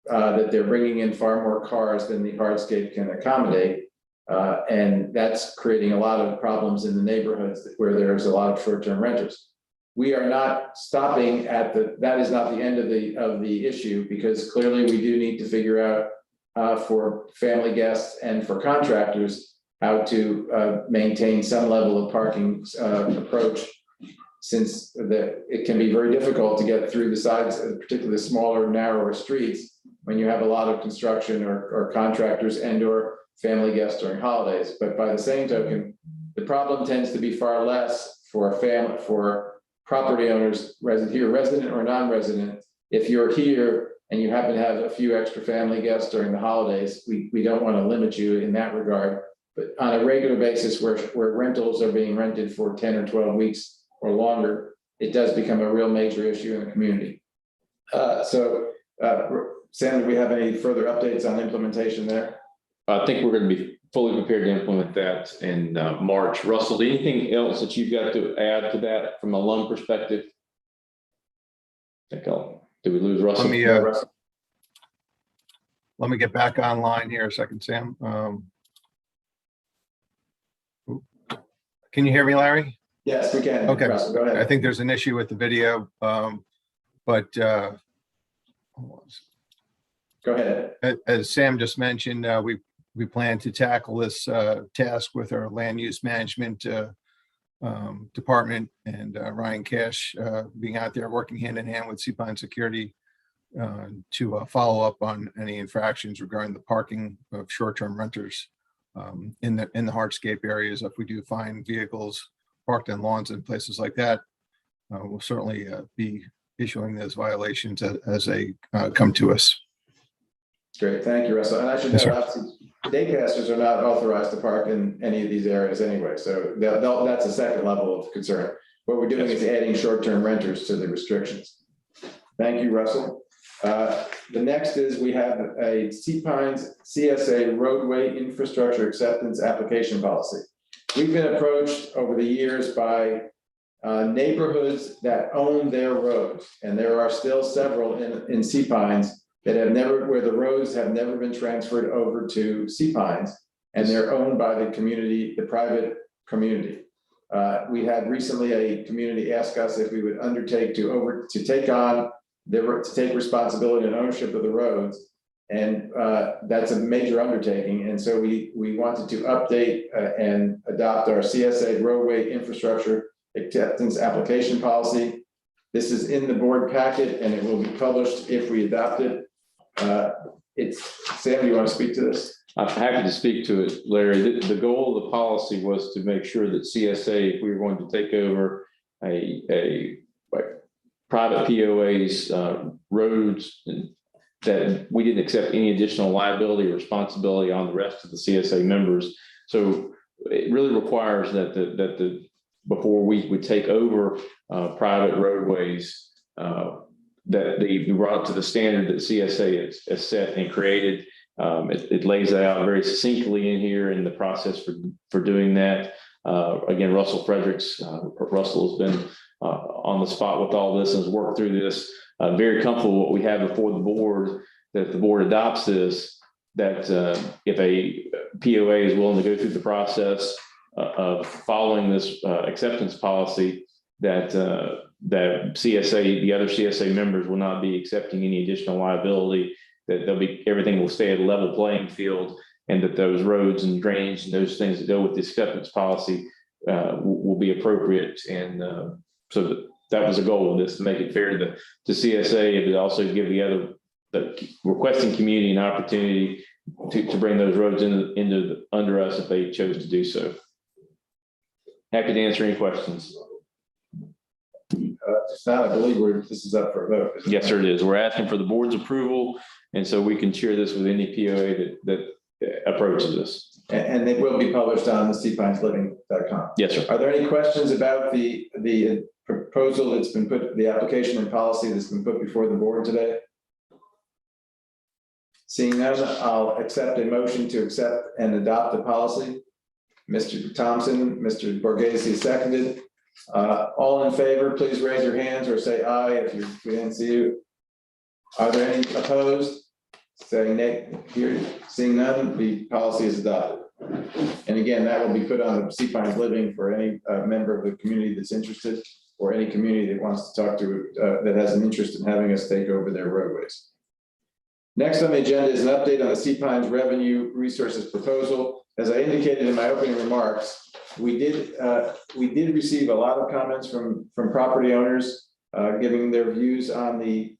that they're bringing in far more cars than the hardscape can accommodate. And that's creating a lot of problems in the neighborhoods where there's a lot of short-term renters. We are not stopping at that is not the end of the issue, because clearly we do need to figure out for family guests and for contractors how to maintain some level of parking approach, since it can be very difficult to get through the sides, particularly the smaller, narrower streets, when you have a lot of construction or contractors and or family guests during holidays. But by the same token, the problem tends to be far less for property owners, resident or non-resident. If you're here and you happen to have a few extra family guests during the holidays, we don't want to limit you in that regard. But on a regular basis, where rentals are being rented for 10 or 12 weeks or longer, it does become a real major issue in the community. Sam, do we have any further updates on implementation there? I think we're going to be fully prepared to implement that in March. Russell, anything else that you've got to add to that from a loan perspective? Did we lose Russell? Let me get back online here a second, Sam. Can you hear me, Larry? Yes, we can. Okay. Russell, go ahead. I think there's an issue with the video, but go ahead. As Sam just mentioned, we plan to tackle this task with our land use management department, and Ryan Cash being out there working hand in hand with Sea-Pine Security to follow up on any infractions regarding the parking of short-term renters in the hardscape areas. If we do find vehicles parked on lawns and places like that, we'll certainly be issuing those violations as they come to us. Great, thank you, Russell. And I should note, obviously, daycasters are not authorized to park in any of these areas anyway, so that's a second level of concern. What we're doing is adding short-term renters to the restrictions. Thank you, Russell. The next is we have a Sea-Pines CSA roadway infrastructure acceptance application policy. We've been approached over the years by neighborhoods that own their roads, and there are still several in Sea-Pines that where the roads have never been transferred over to Sea-Pines, and they're owned by the community, the private community. We had recently a community ask us if we would undertake to take responsibility and ownership of the roads. And that's a major undertaking. And so we wanted to update and adopt our CSA roadway infrastructure acceptance application policy. This is in the board packet and it will be published if we adopt it. Sam, do you want to speak to this? I'm happy to speak to it, Larry. The goal of the policy was to make sure that CSA, if we were going to take over a private POA's roads, that we didn't accept any additional liability or responsibility on the rest of the CSA members. So it really requires that before we would take over private roadways, that they be brought up to the standard that CSA has set and created. It lays that out very succinctly in here in the process for doing that. Again, Russell Fredericks, Russell has been on the spot with all this and has worked through this. Very comfortable what we have before the board, that the board adopts this, that if a POA is willing to go through the process of following this acceptance policy, that CSA, the other CSA members will not be accepting any additional liability, that everything will stay at a level playing field, and that those roads and drainage and those things that go with the acceptance policy will be appropriate. And so that was the goal of this, to make it fair to CSA, but also give the requesting community an opportunity to bring those roads under us if they chose to do so. Happy to answer any questions. I believe this is up for a vote. Yes, sir, it is. We're asking for the board's approval, and so we can share this with any POA that approaches us. And they will be published on the seapinesliving.com. Yes, sir. Are there any questions about the proposal that's been put, the application and policy that's been put before the board today? Seeing none, I'll accept a motion to accept and adopt the policy. Mr. Thompson, Mr. Borghese seconded. All in favor, please raise your hands or say aye if we didn't see you. Are there any opposed? Saying nay. Here, seeing none, the policy is adopted. And again, that will be put on the Sea Pines Living for any member of the community that's interested, or any community that wants to talk to, that has an interest in having us take over their roadways. Next on the agenda is an update on the Sea Pines Revenue Resources Proposal. As I indicated in my opening remarks, we did receive a lot of comments from property owners giving their views on the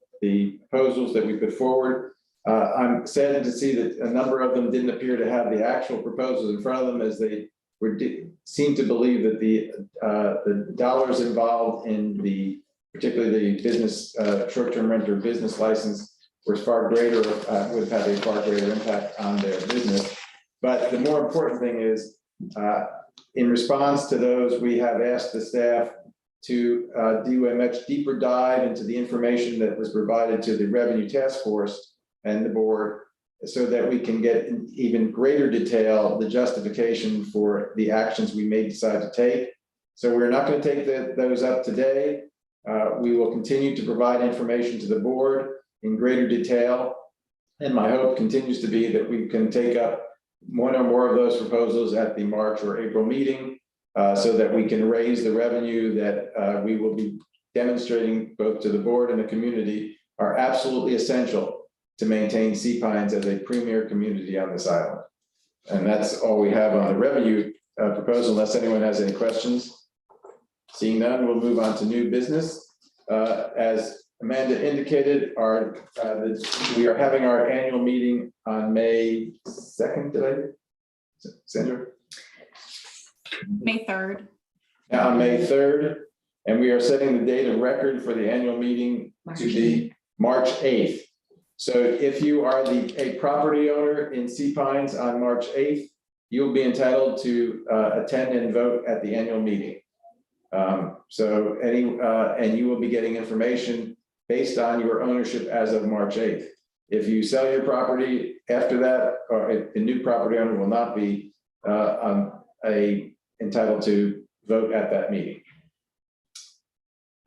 proposals that we put forward. I'm saddened to see that a number of them didn't appear to have the actual proposals in front of them, as they seem to believe that the dollars involved in particularly the business short-term renter business license was far greater, would have had a far greater impact on their business. But the more important thing is, in response to those, we have asked the staff to do a much deeper dive into the information that was provided to the Revenue Task Force and the board, so that we can get in even greater detail the justification for the actions we may decide to take. So we're not going to take those up today. We will continue to provide information to the board in greater detail. And my hope continues to be that we can take up one or more of those proposals at the March or April meeting, so that we can raise the revenue that we will be demonstrating both to the board and the community are absolutely essential to maintain Sea Pines as a premier community on this island. And that's all we have on the revenue proposal, unless anyone has any questions. Seeing none, we'll move on to new business. As Amanda indicated, we are having our annual meeting on May 2nd today. Sandra? May 3rd. Now, on May 3rd, and we are setting the date of record for the annual meeting to be March 8th. So if you are a property owner in Sea Pines on March 8th, you'll be entitled to attend and vote at the annual meeting. And you will be getting information based on your ownership as of March 8th. If you sell your property after that, or a new property owner will not be entitled to vote at that meeting.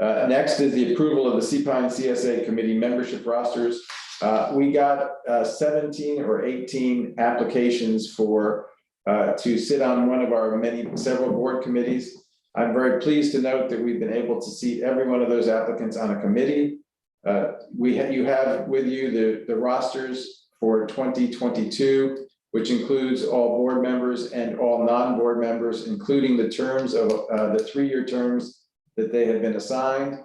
Next is the approval of the Sea Pines CSA committee membership rosters. We got 17 or 18 applications to sit on one of our several board committees. I'm very pleased to note that we've been able to seat every one of those applicants on a committee. You have with you the rosters for 2022, which includes all board members and all non-board members, including the terms of the 3-year terms that they have been assigned.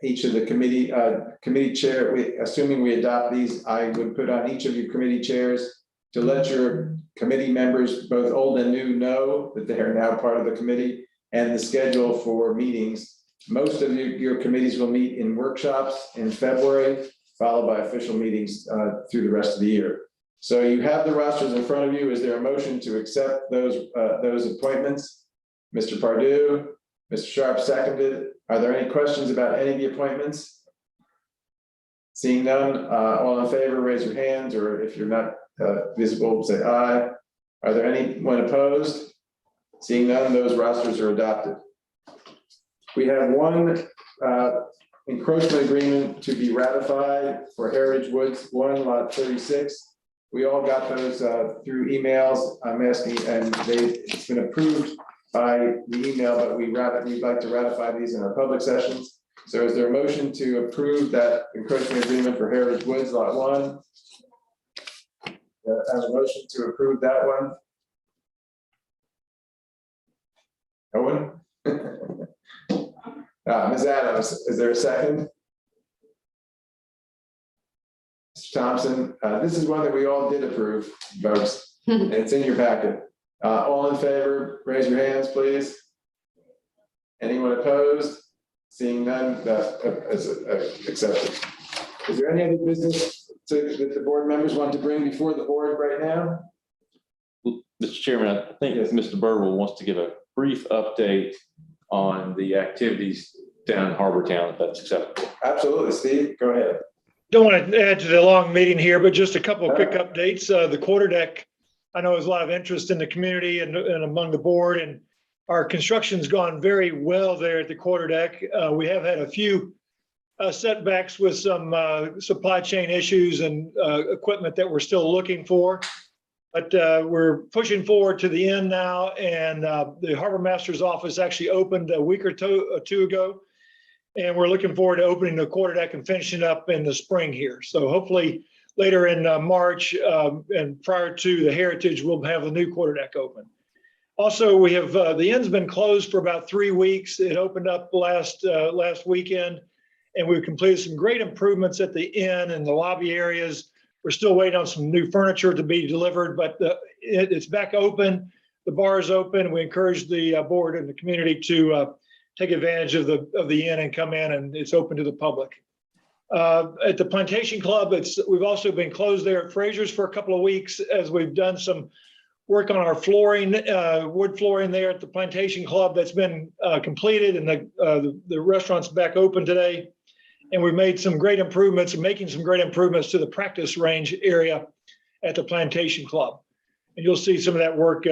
Each of the committee chair, assuming we adopt these, I would put on each of your committee chairs to let your committee members, both old and new, know that they are now part of the committee and the schedule for meetings. Most of your committees will meet in workshops in February, followed by official meetings through the rest of the year. So you have the rosters in front of you. Is there a motion to accept those appointments? Mr. Pardue, Mr. Sharp seconded. Are there any questions about any of the appointments? Seeing none, all in favor, raise your hands, or if you're not visible, say aye. Are there anyone opposed? Seeing none, those rosters are adopted. We have one encroachment agreement to be ratified for Heritage Woods 1, lot 36. We all got those through emails. I'm asking, and it's been approved by the email, but we'd like to ratify these in our public sessions. So is there a motion to approve that encroachment agreement for Heritage Woods lot 1? I have a motion to approve that one. Owen? Ms. Adams, is there a second? Mr. Thompson, this is one that we all did approve, folks, and it's in your packet. All in favor, raise your hands, please. Anyone opposed? Seeing none, that is accepted. Is there any other business that the board members want to bring before the board right now? Mr. Chairman, I think Mr. Birdwell wants to give a brief update on the activities down in Harbortown, if that's acceptable. Absolutely, Steve, go ahead. Don't want to add to the long meeting here, but just a couple of quick updates. The quarterdeck, I know there's a lot of interest in the community and among the board, and our construction's gone very well there at the quarterdeck. We have had a few setbacks with some supply chain issues and equipment that we're still looking for. But we're pushing forward to the end now, and the harbor master's office actually opened a week or two ago, and we're looking forward to opening the quarterdeck and finishing up in the spring here. So hopefully later in March and prior to the Heritage, we'll have the new quarterdeck open. Also, we have the inn's been closed for about 3 weeks. It opened up last weekend, and we've completed some great improvements at the inn and the lobby areas. We're still waiting on some new furniture to be delivered, but it's back open. The bar is open. We encourage the board and the community to take advantage of the inn and come in, and it's open to the public. At the Plantation Club, we've also been closed there at Fraser's for a couple of weeks as we've done some work on our flooring, wood flooring there at the Plantation Club that's been completed, and the restaurant's back open today. And we've made some great improvements and making some great improvements to the practice range area at the Plantation Club. And you'll see some of that work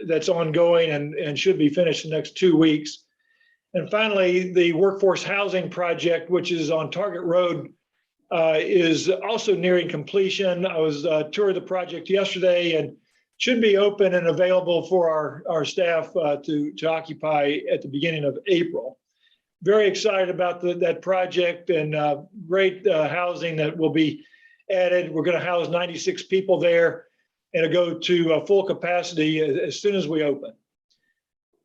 that's ongoing and should be finished in the next 2 weeks. And finally, the workforce housing project, which is on Target Road, is also nearing completion. I was toured the project yesterday and should be open and available for our staff to occupy at the beginning of April. Very excited about that project, and great housing that will be added. We're going to house 96 people there, and it'll go to full capacity as soon as we open.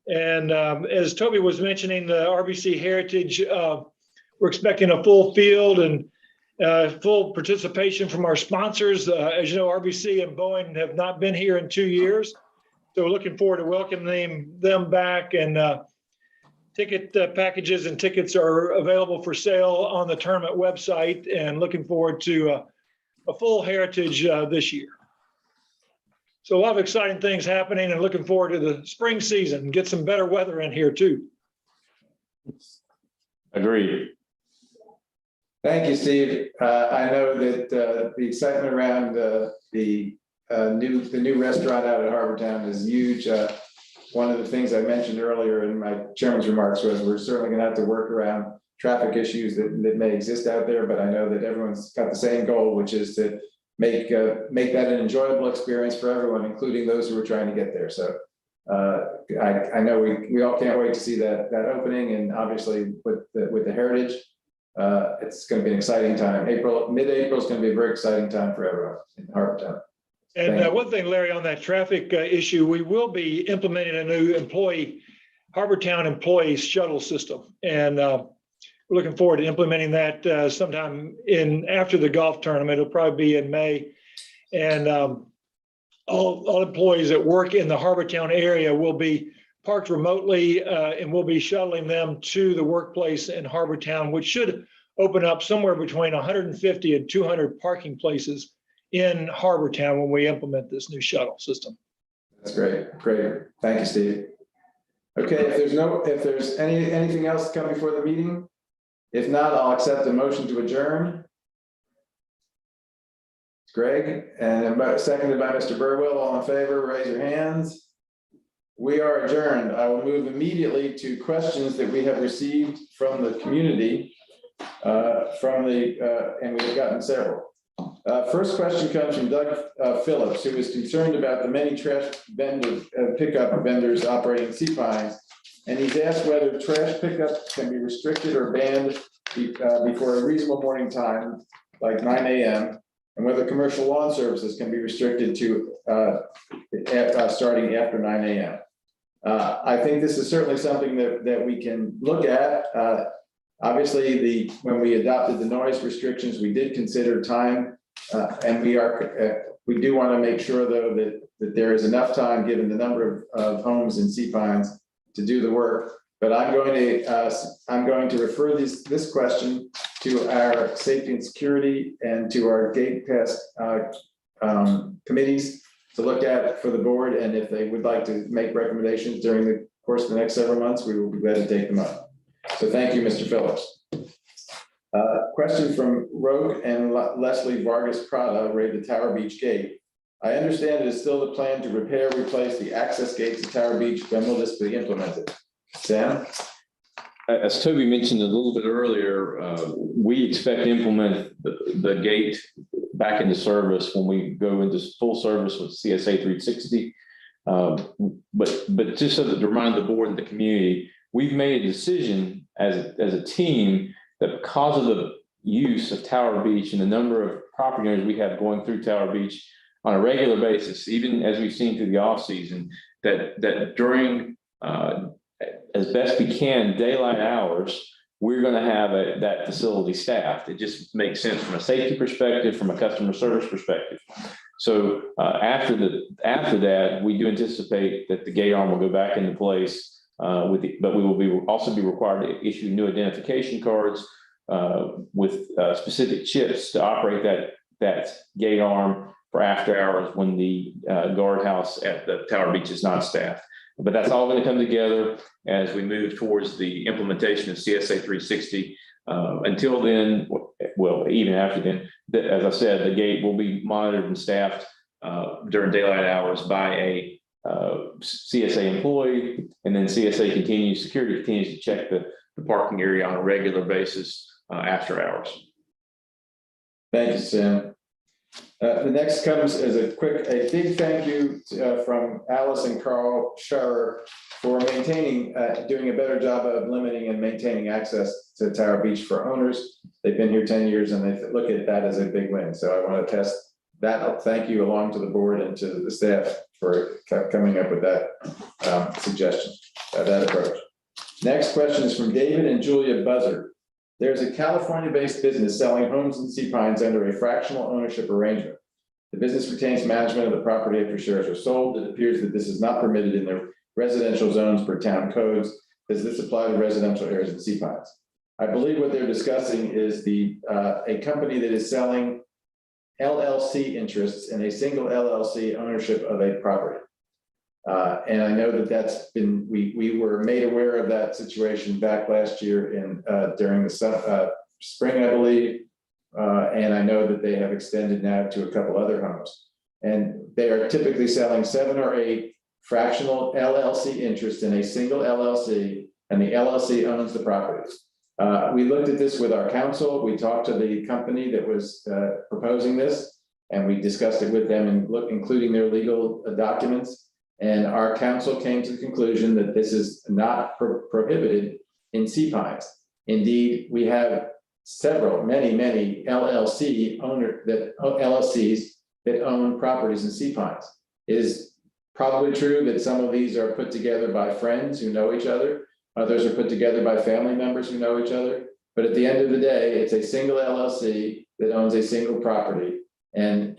And as Toby was mentioning, the RBC Heritage, we're expecting a full field and full participation from our sponsors. As you know, RBC and Boeing have not been here in 2 years, so we're looking forward to welcoming them back. And ticket packages and tickets are available for sale on the tournament website, and looking forward to a full Heritage this year. So a lot of exciting things happening, and looking forward to the spring season, get some better weather in here too. Agreed. Thank you, Steve. I know that the excitement around the new restaurant out at Harbortown is huge. One of the things I mentioned earlier in my chairman's remarks was we're certainly going to have to work around traffic issues that may exist out there, but I know that everyone's got the same goal, which is to make that an enjoyable experience for everyone, including those who are trying to get there. So I know we all can't wait to see that opening, and obviously with the heritage, it's going to be an exciting time. Mid-April is going to be a very exciting time for everyone in Harbortown. And one thing, Larry, on that traffic issue, we will be implementing a new Harbortown employee shuttle system. And we're looking forward to implementing that sometime after the golf tournament. It'll probably be in May. And all employees that work in the Harbortown area will be parked remotely, and we'll be shuttling them to the workplace in Harbortown, which should open up somewhere between 150 and 200 parking places in Harbortown when we implement this new shuttle system. That's great. Great. Thank you, Steve. Okay, if there's anything else to come before the meeting, if not, I'll accept a motion to adjourn. Greg, and seconded by Mr. Burwell. All in favor, raise your hands. We are adjourned. I will move immediately to questions that we have received from the community, and we've gotten several. First question comes from Doug Phillips, who is concerned about the many trash pickup vendors operating Sea Pines, and he's asked whether trash pickup can be restricted or banned before a reasonable morning time, like 9 a.m., and whether commercial lawn services can be restricted to starting after 9 a.m. I think this is certainly something that we can look at. Obviously, when we adopted the noise restrictions, we did consider time, and we do want to make sure, though, that there is enough time, given the number of homes in Sea Pines, to do the work. But I'm going to refer this question to our safety and security and to our gate pass committees to look at for the board. And if they would like to make recommendations during the course of the next several months, we will be glad to take them up. So thank you, Mr. Phillips. Question from Rogue and Leslie Vargas Prada, the Tower Beach Gate. I understand it is still the plan to repair, replace the access gates at Tower Beach. When will this be implemented? Sam? As Toby mentioned a little bit earlier, we expect to implement the gate back into service when we go into full service with CSA 360. But just so to remind the board and the community, we've made a decision as a team that because of the use of Tower Beach and the number of property owners we have going through Tower Beach on a regular basis, even as we've seen through the off season, that during as best we can daylight hours, we're going to have that facility staffed. It just makes sense from a safety perspective, from a customer service perspective. So after that, we do anticipate that the gate arm will go back into place. But we will also be required to issue new identification cards with specific chips to operate that gate arm for after hours when the guardhouse at the Tower Beach is not staffed. But that's all going to come together as we move towards the implementation of CSA 360. Until then, well, even after then, as I said, the gate will be monitored and staffed during daylight hours by a CSA employee, and then security continues to check the parking area on a regular basis after hours. Thank you, Sam. The next comes as a big thank you from Alice and Carl Scherer for doing a better job of limiting and maintaining access to Tower Beach for owners. They've been here 10 years and they look at that as a big win. So I want to test that. Thank you along to the board and to the staff for coming up with that suggestion, that approach. Next question is from David and Julia Buzzard. There's a California-based business selling homes in Sea Pines under a fractional ownership arrangement. The business retains management of the property after shares are sold. It appears that this is not permitted in the residential zones per town codes. Does this apply to residential areas in Sea Pines? I believe what they're discussing is a company that is selling LLC interests in a single LLC ownership of a property. And I know that we were made aware of that situation back last year during the spring, I believe. And I know that they have extended now to a couple other homes. And they are typically selling 7 or 8 fractional LLC interests in a single LLC, and the LLC owns the properties. We looked at this with our counsel. We talked to the company that was proposing this, and we discussed it with them, including their legal documents. And our council came to the conclusion that this is not prohibited in Sea Pines. Indeed, we have many LLCs that own properties in Sea Pines. It is probably true that some of these are put together by friends who know each other. Others are put together by family members who know each other. But at the end of the day, it's a single LLC that owns a single property. And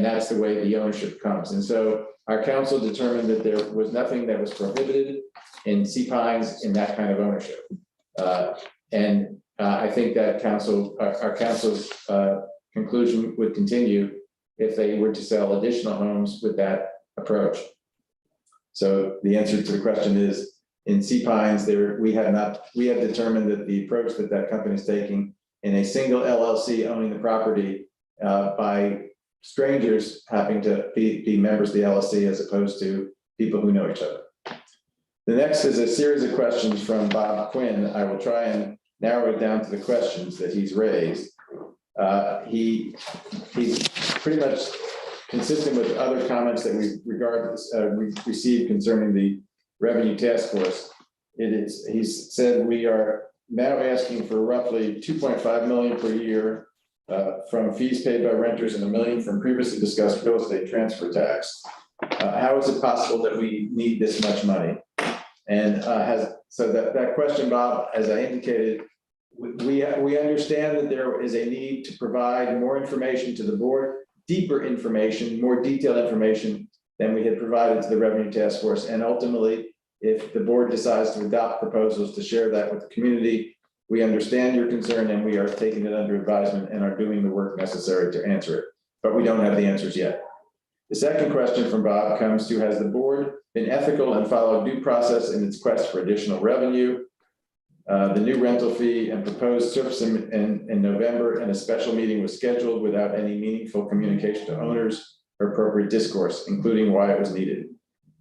that's the way the ownership comes. And so our council determined that there was nothing that was prohibited in Sea Pines in that kind of ownership. I think that our council's conclusion would continue if they were to sell additional homes with that approach. So the answer to the question is, in Sea Pines, we have determined that the approach that company is taking in a single LLC owning the property by strangers having to be members of the LLC as opposed to people who know each other. The next is a series of questions from Bob Quinn. I will try and narrow it down to the questions that he's raised. He's pretty much consistent with other comments that we received concerning the Revenue Task Force. He's said we are now asking for roughly 2.5 million per year from fees paid by renters and $1 million from previously discussed real estate transfer tax. How is it possible that we need this much money? And so that question, Bob, as I indicated, we understand that there is a need to provide more information to the board, deeper information, more detailed information than we had provided to the Revenue Task Force. And ultimately, if the board decides to adopt proposals to share that with the community, we understand your concern and we are taking it under advisement and are doing the work necessary to answer it, but we don't have the answers yet. The second question from Bob comes to, has the board been ethical and followed due process in its quest for additional revenue? The new rental fee and proposed surface in November, and a special meeting was scheduled without any meaningful communication to owners or appropriate discourse, including why it was needed.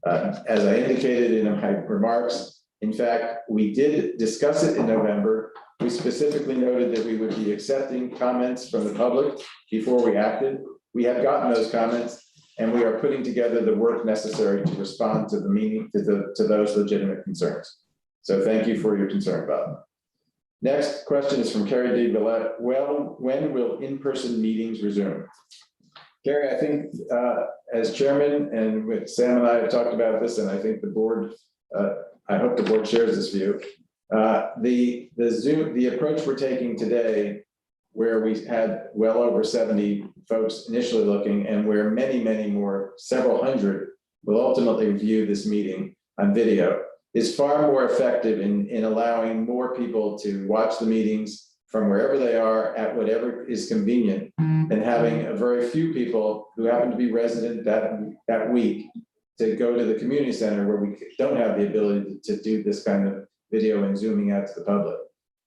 As I indicated in my remarks, in fact, we did discuss it in November. We specifically noted that we would be accepting comments from the public before we acted. We have gotten those comments, and we are putting together the work necessary to respond to those legitimate concerns. So thank you for your concern, Bob. Next question is from Carrie D. Villette. Well, when will in-person meetings resume? Carrie, I think as chairman and with Sam and I have talked about this, and I think the board, I hope the board shares this view. The approach we're taking today, where we had well over 70 folks initially looking, and where many more, several hundred, will ultimately view this meeting on video, is far more effective in allowing more people to watch the meetings from wherever they are at whatever is convenient, than having a very few people who happen to be resident that week to go to the community center where we don't have the ability to do this kind of video and zooming out to the public.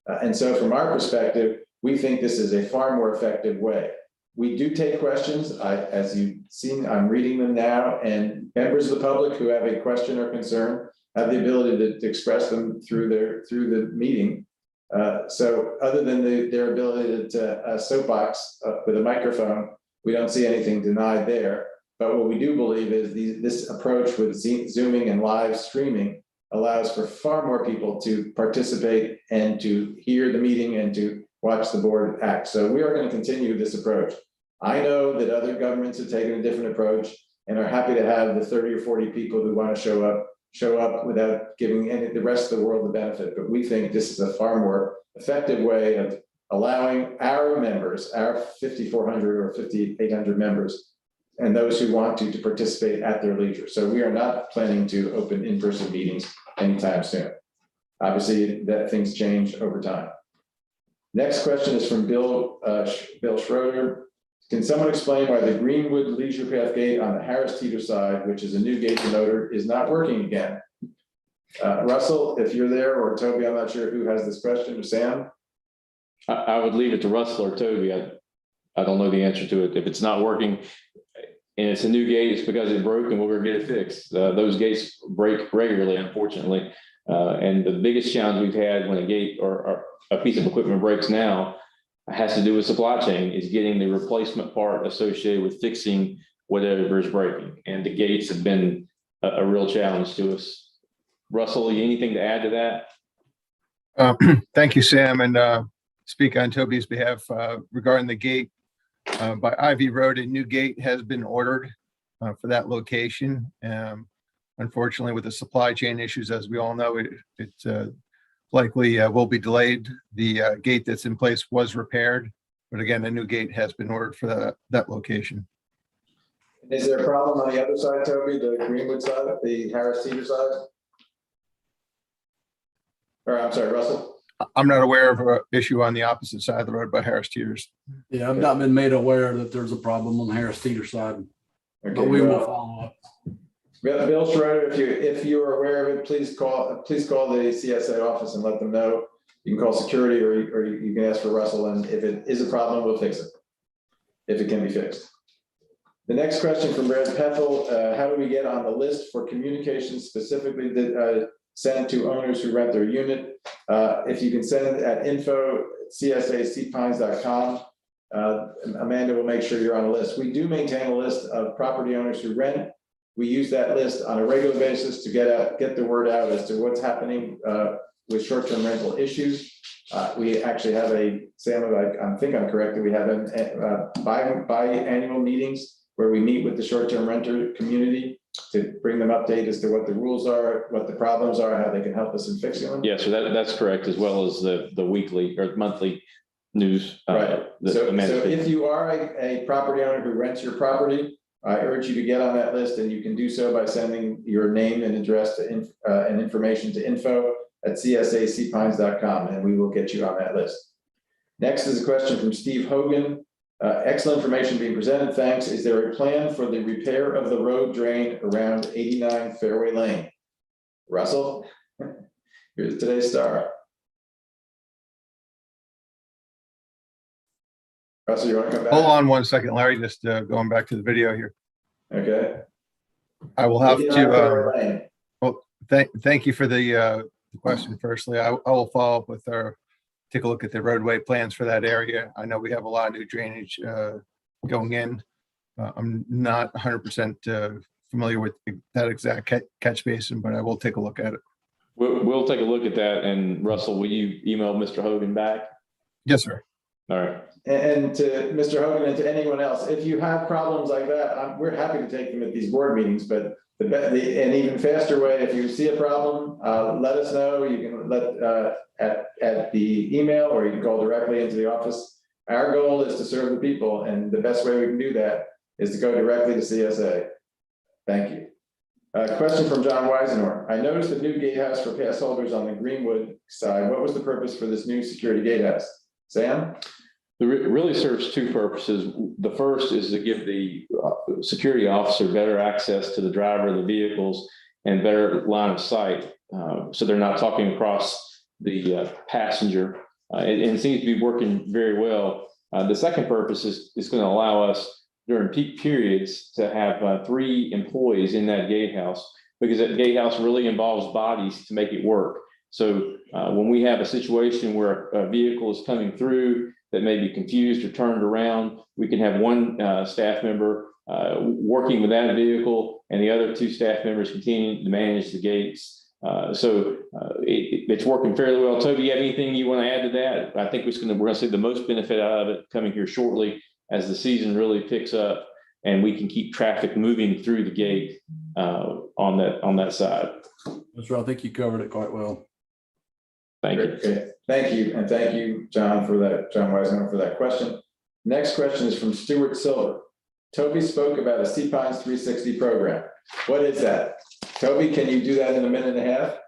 And so from our perspective, we think this is a far more effective way. We do take questions. As you've seen, I'm reading them now, and members of the public who have a question or concern have the ability to express them through the meeting. So other than their ability to soapbox with a microphone, we don't see anything denied there. But what we do believe is this approach with zooming and live streaming allows for far more people to participate and to hear the meeting and to watch the board act. So we are going to continue this approach. I know that other governments have taken a different approach and are happy to have the 30 or 40 people who want to show up without giving the rest of the world the benefit. But we think this is a far more effective way of allowing our members, our 5,400 or 5,800 members, and those who want to participate at their leisure. So we are not planning to open in-person meetings anytime soon. Obviously, that things change over time. Next question is from Bill Schroeder. Can someone explain why the Greenwood Leisure Path gate on the Harris Teeter side, which is a new gate denoter, is not working again? Russell, if you're there, or Toby, I'm not sure who has this question, or Sam? I would leave it to Russell or Toby. I don't know the answer to it. If it's not working and it's a new gate, it's because it broke and we're going to get it fixed. Those gates break regularly, unfortunately. And the biggest challenge we've had when a gate or a piece of equipment breaks now has to do with supply chain, is getting the replacement part associated with fixing whatever is breaking. And the gates have been a real challenge to us. Russell, anything to add to that? Thank you, Sam, and speak on Toby's behalf regarding the gate by Ivy Road. A new gate has been ordered for that location. Unfortunately, with the supply chain issues, as we all know, it likely will be delayed. The gate that's in place was repaired, but again, a new gate has been ordered for that location. Is there a problem on the other side, Toby, the Greenwood side, the Harris Teeter side? Or I'm sorry, Russell? I'm not aware of an issue on the opposite side of the road by Harris Teeters. Yeah, I've not been made aware that there's a problem on the Harris Teeter side, Okay, but we will follow up. Bill Schroeder, if you are aware of it, please call the CSA office and let them know. You can call security or you can ask for Russell, and if it is a problem, we'll fix it, if it can be fixed. The next question from Brad Peffel, how do we get on the list for communications specifically that sent to owners who rent their unit? If you can send it at info@csacpines.com, Amanda will make sure you're on the list. We do maintain a list of property owners who rent. We use that list on a regular basis to get the word out as to what's happening with short-term rental issues. We actually have Sam, I think I'm correct, that we have biannual meetings where we meet with the short-term renter community to bring them update as to what the rules are, what the problems are, how they can help us in fixing them. Yeah, so that's correct, as well as the weekly or monthly news. Right. So if you are a property owner who rents your property, I urge you to get on that list, and you can do so by sending your name and address to and information to info@csacpines.com, and we will get you on that list. Next is a question from Steve Hogan. Excellent information being presented. Thanks. Is there a plan for the repair of the road drain around 89 Fairway Lane? Russell, here's today's star. Russell, you want to come back? Hold on one second, Larry, just going back to the video here. Okay. I will have 89 Fairway to, Lane. well, thank you for the question. Firstly, I will follow up with take a look at the roadway plans for that area. I know we have a lot of new drainage going in. I'm not 100% familiar with that exact catch basin, but I will take a look at it. We'll take a look at that. And Russell, will you email Mr. Hogan back? Yes, sir. All right. And to Mr. Hogan and to anyone else, if you have problems like that, we're happy to take them at these board meetings, but an even faster way, if you see a problem, let us know. You can let at the email, or you can call directly into the office. Our goal is to serve the people, and the best way we can do that is to go directly to CSA. Thank you. Question from John Weisenor. I noticed a new gatehouse for pass holders on the Greenwood side. What was the purpose for this new security gatehouse? Sam? It really serves two purposes. The first is to give the security officer better access to the driver of the vehicles and better line of sight. So they're not talking across the passenger. And it seems to be working very well. The second purpose is going to allow us during peak periods to have 3 employees in that gatehouse, because that gatehouse really involves bodies to make it work. So when we have a situation where a vehicle is coming through that may be confused or turned around, we can have one staff member working with that vehicle and the other 2 staff members continuing to manage the gates. It's working fairly well. Toby, you have anything you want to add to that? I think we're going to see the most benefit out of it coming here shortly as the season really picks up, and we can keep traffic moving through the gate on that side. That's right. I think you covered it quite well. Thank you. Okay. Thank you. And thank you, John, for that, John Weisenor, for that question. Next question is from Stuart Silver. Toby spoke about a CPINES 360 program. What is that? Toby, can you do that in a minute and a half?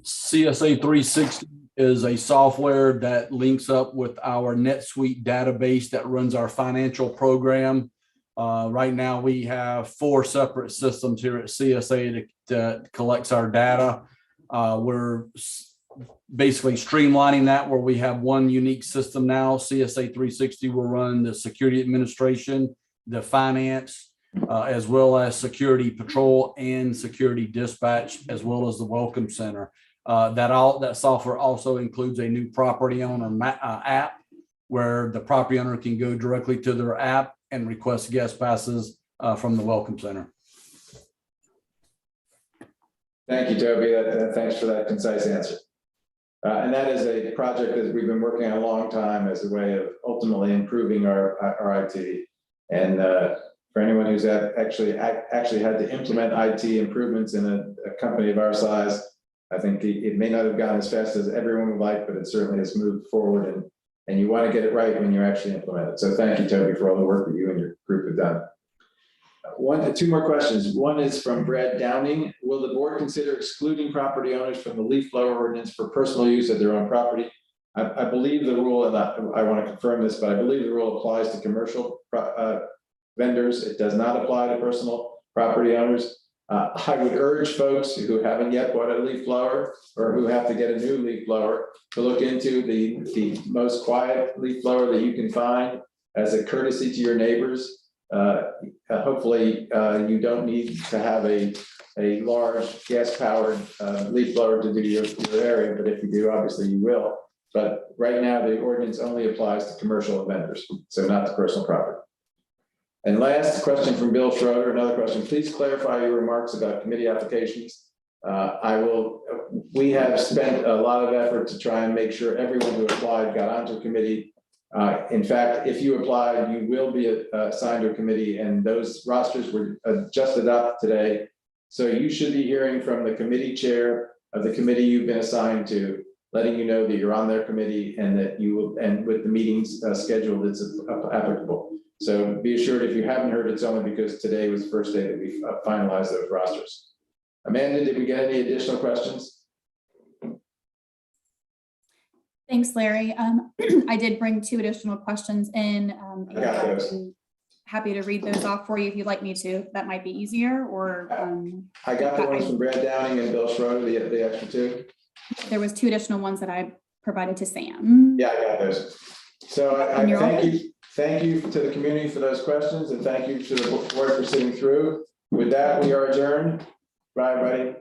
CSA 360 is a software that links up with our NetSuite database that runs our financial program. Right now, we have 4 separate systems here at CSA that collects our data. We're basically streamlining that, where we have one unique system now. CSA 360 will run the security administration, the finance, as well as security patrol and security dispatch, as well as the welcome center. That software also includes a new property owner app, where the property owner can go directly to their app and request guest passes from the welcome center. Thank you, Toby. Thanks for that concise answer. And that is a project that we've been working on a long time as a way of ultimately improving our IT. And for anyone who's actually had to implement IT improvements in a company of our size, I think it may not have gone as fast as everyone would like, but it certainly has moved forward, and you want to get it right when you actually implement it. So thank you, Toby, for all the work that you and your group have done. Two more questions. One is from Brad Downing. Will the board consider excluding property owners from the leaf blower ordinance for personal use of their own property? I believe the rule, and I want to confirm this, but I believe the rule applies to commercial vendors. It does not apply to personal property owners. I would urge folks who haven't yet bought a leaf blower or who have to get a new leaf blower to look into the most quiet leaf blower that you can find as a courtesy to your neighbors. Hopefully you don't need to have a large gas-powered leaf blower to do your area, but if you do, obviously you will. But right now, the ordinance only applies to commercial vendors, so not to personal property. And last question from Bill Schroeder, another question. Please clarify your remarks about committee applications. We have spent a lot of effort to try and make sure everyone who applied got onto a committee. In fact, if you applied, you will be assigned to a committee, and those rosters were just adopted today. So you should be hearing from the committee chair of the committee you've been assigned to, letting you know that you're on their committee and that you will, and with the meetings scheduled, it's applicable. So be assured, if you haven't heard, it's only because today was the first day that we finalized those rosters. Amanda, did we get any additional questions? Thanks, Larry. I did bring 2 additional questions in. I got those. I'm happy to read those off for you if you'd like me to. That might be easier, or. I got the ones from Brad Downing and Bill Schroeder, the extra 2. There was 2 additional ones that I provided to Sam. Yeah, I got those. So I thank you to the community for those questions, and thank you to the board for sitting through. With that, we are adjourned. Bye, everybody.